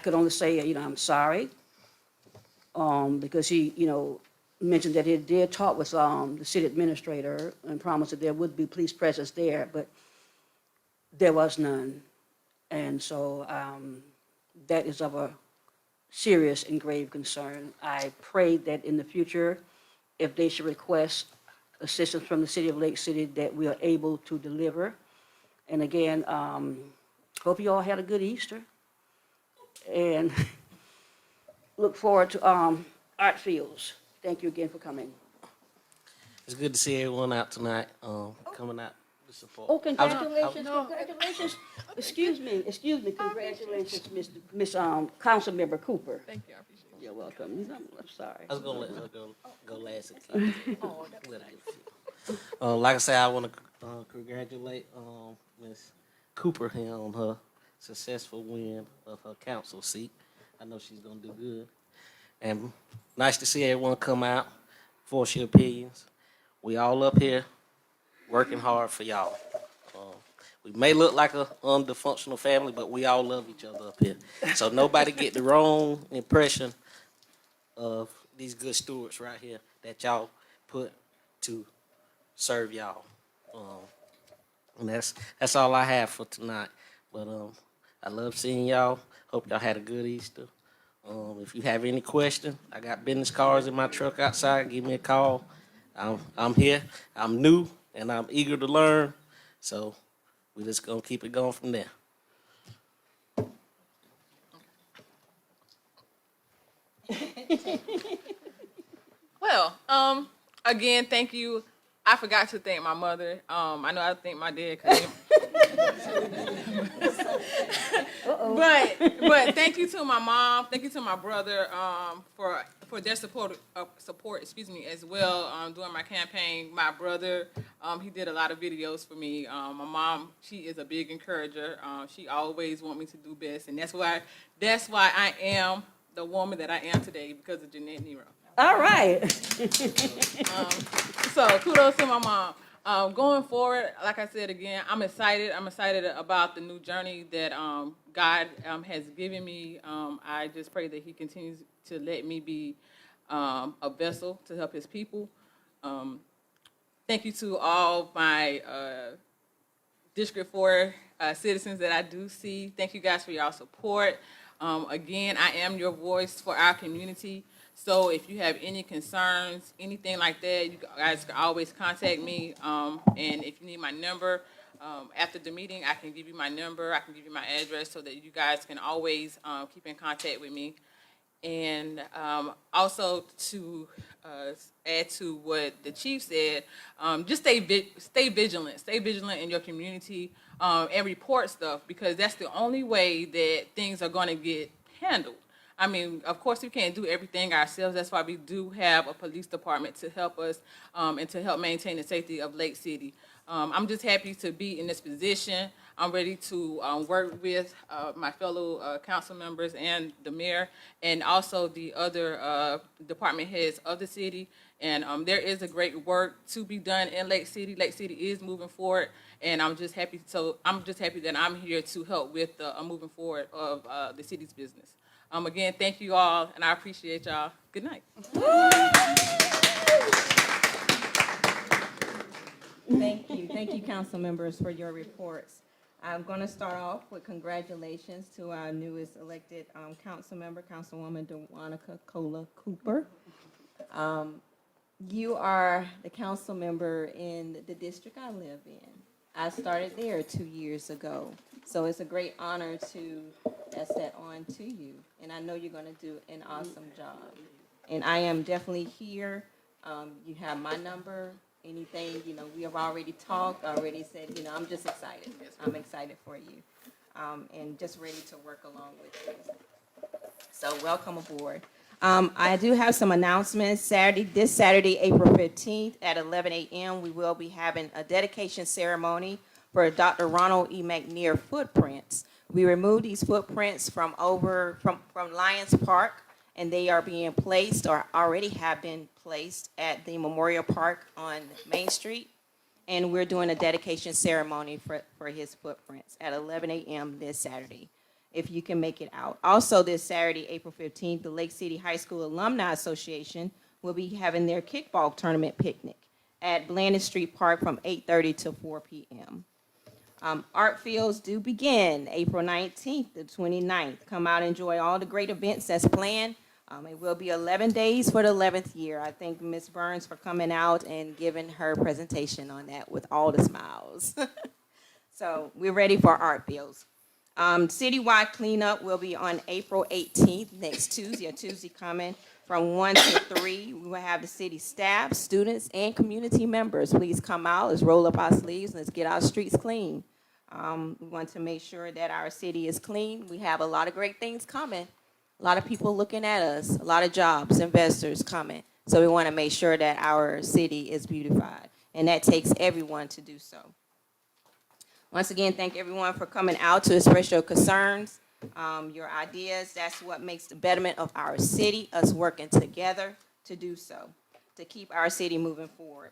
could only say, you know, I'm sorry, because he, you know, mentioned that he did talk with the city administrator and promised that there would be police presence there, but there was none. And so that is of a serious and grave concern. I pray that in the future, if they should request assistance from the city of Lake City, that we are able to deliver. And again, hope you all had a good Easter. And look forward to Art Fields. Thank you again for coming. It's good to see everyone out tonight, coming out to support. Oh, congratulations, congratulations. Excuse me, congratulations, Miss Councilmember Cooper. Thank you, I appreciate it. You're welcome. I'm sorry. I was gonna let her go last and keep it. Like I said, I want to congratulate Ms. Cooper here on her successful win of her council seat. I know she's gonna do good. And nice to see everyone come out, voice your opinions. We all up here working hard for y'all. We may look like a dysfunctional family, but we all love each other up here. So nobody get the wrong impression of these good stewards right here that y'all put to serve y'all. And that's all I have for tonight. But I love seeing y'all. Hope y'all had a good Easter. If you have any questions, I got business cards in my truck outside. Give me a call. I'm here. I'm new, and I'm eager to learn. So we're just going to keep it going from there. Well, again, thank you. I forgot to thank my mother. I know I thank my dad. 'Cause but thank you to my mom. Thank you to my brother for their support. Excuse me, as well during my campaign. My brother, he did a lot of videos for me. My mom, she is a big encourager. She always want me to do best, and that's why I am the woman that I am today, because of Jeanette Nero. All right. So kudos to my mom. Going forward, like I said again, I'm excited. I'm excited about the new journey that God has given me. I just pray that He continues to let me be a vessel to help His people. Thank you to all my District 4 citizens that I do see. Thank you guys for your support. Again, I am your voice for our community. So if you have any concerns, anything like that, you guys can always contact me. And if you need my number, after the meeting, I can give you my number. I can give you my address so that you guys can always keep in contact with me. And also to add to what the chief said, just stay vigilant. Stay vigilant in your community and report stuff, because that's the only way that things are going to get handled. I mean, of course, we can't do everything ourselves. That's why we do have a police department to help us and to help maintain the safety of Lake City. I'm just happy to be in this position. I'm ready to work with my fellow council members and the mayor, and also the other department heads of the city. And there is a great work to be done in Lake City. Lake City is moving forward, and I'm just happy. So I'm just happy that I'm here to help with the moving forward of the city's business. Again, thank you all, and I appreciate y'all. Good night. Thank you, council members, for your reports. I'm going to start off with congratulations to our newest elected council member, Councilwoman Dewanica Cola Cooper. You are the council member in the district I live in. I started there 2 years ago, so it's a great honor to pass that on to you. And I know you're going to do an awesome job. And I am definitely here. You have my number. Anything, we have already talked, already said, I'm just excited. I'm excited for you, and just ready to work along with you. So welcome aboard. I do have some announcements. This Saturday, April 15th at 11 a.m., we will be having a dedication ceremony for Dr. Ronald E. McNair footprints. We removed these footprints from Lions Park, and they are being placed, or already have been placed, at the Memorial Park on Main Street. And we're doing a dedication ceremony for his footprints at 11 a.m. this Saturday, if you can make it out. Also this Saturday, April 15th, the Lake City High School Alumni Association will be having their kickball tournament picnic at Blandon Street Park from 8:30 to 4 p.m. Art fields do begin April 19th to 29th. Come out and enjoy all the great events that's planned. It will be 11 days for the 11th year. I thank Ms. Burns for coming out and giving her presentation on that with all the smiles. So we're ready for art fields. Citywide cleanup will be on April 18th, next Tuesday, a Tuesday coming, from 1 to 3. We will have the city staff, students, and community members. Please come out. Let's roll up our sleeves. Let's get our streets clean. We want to make sure that our city is clean. We have a lot of great things coming. A lot of people looking at us, a lot of jobs, investors coming. So we want to make sure that our city is beautified, and that takes everyone to do so. Once again, thank everyone for coming out to express your concerns, your ideas. That's what makes the betterment of our city, us working together to do so, to keep our city moving forward.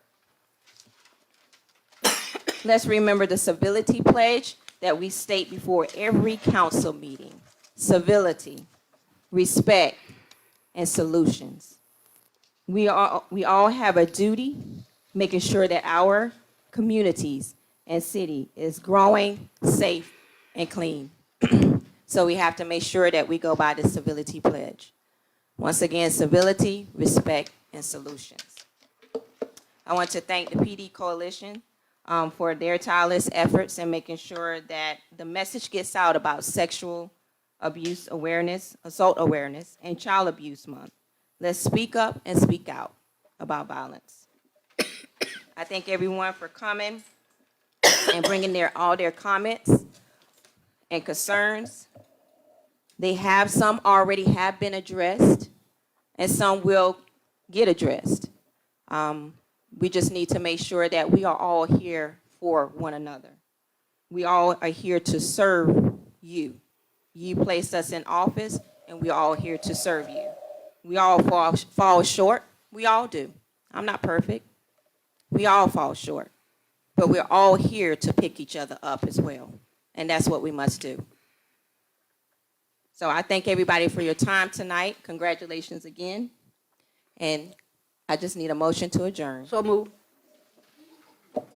Let's remember the civility pledge that we state before every council meeting. Civility, respect, and solutions. We all have a duty making sure that our communities and city is growing, safe, and clean. So we have to make sure that we go by the civility pledge. Once again, civility, respect, and solutions. I want to thank the PD Coalition for their tireless efforts in making sure that the message gets out about sexual abuse awareness, assault awareness, and Child Abuse Month. Let's speak up and speak out about violence. I thank everyone for coming and bringing all their comments and concerns. Some already have been addressed, and some will get addressed. We just need to make sure that we are all here for one another. We all are here to serve you. You placed us in office, and we're all here to serve you. We all fall short. We all do. I'm not perfect. We all fall short. But we're all here to pick each other up as well. And that's what we must do. So I thank everybody for your time tonight. Congratulations again. And I just need a motion to adjourn. So move.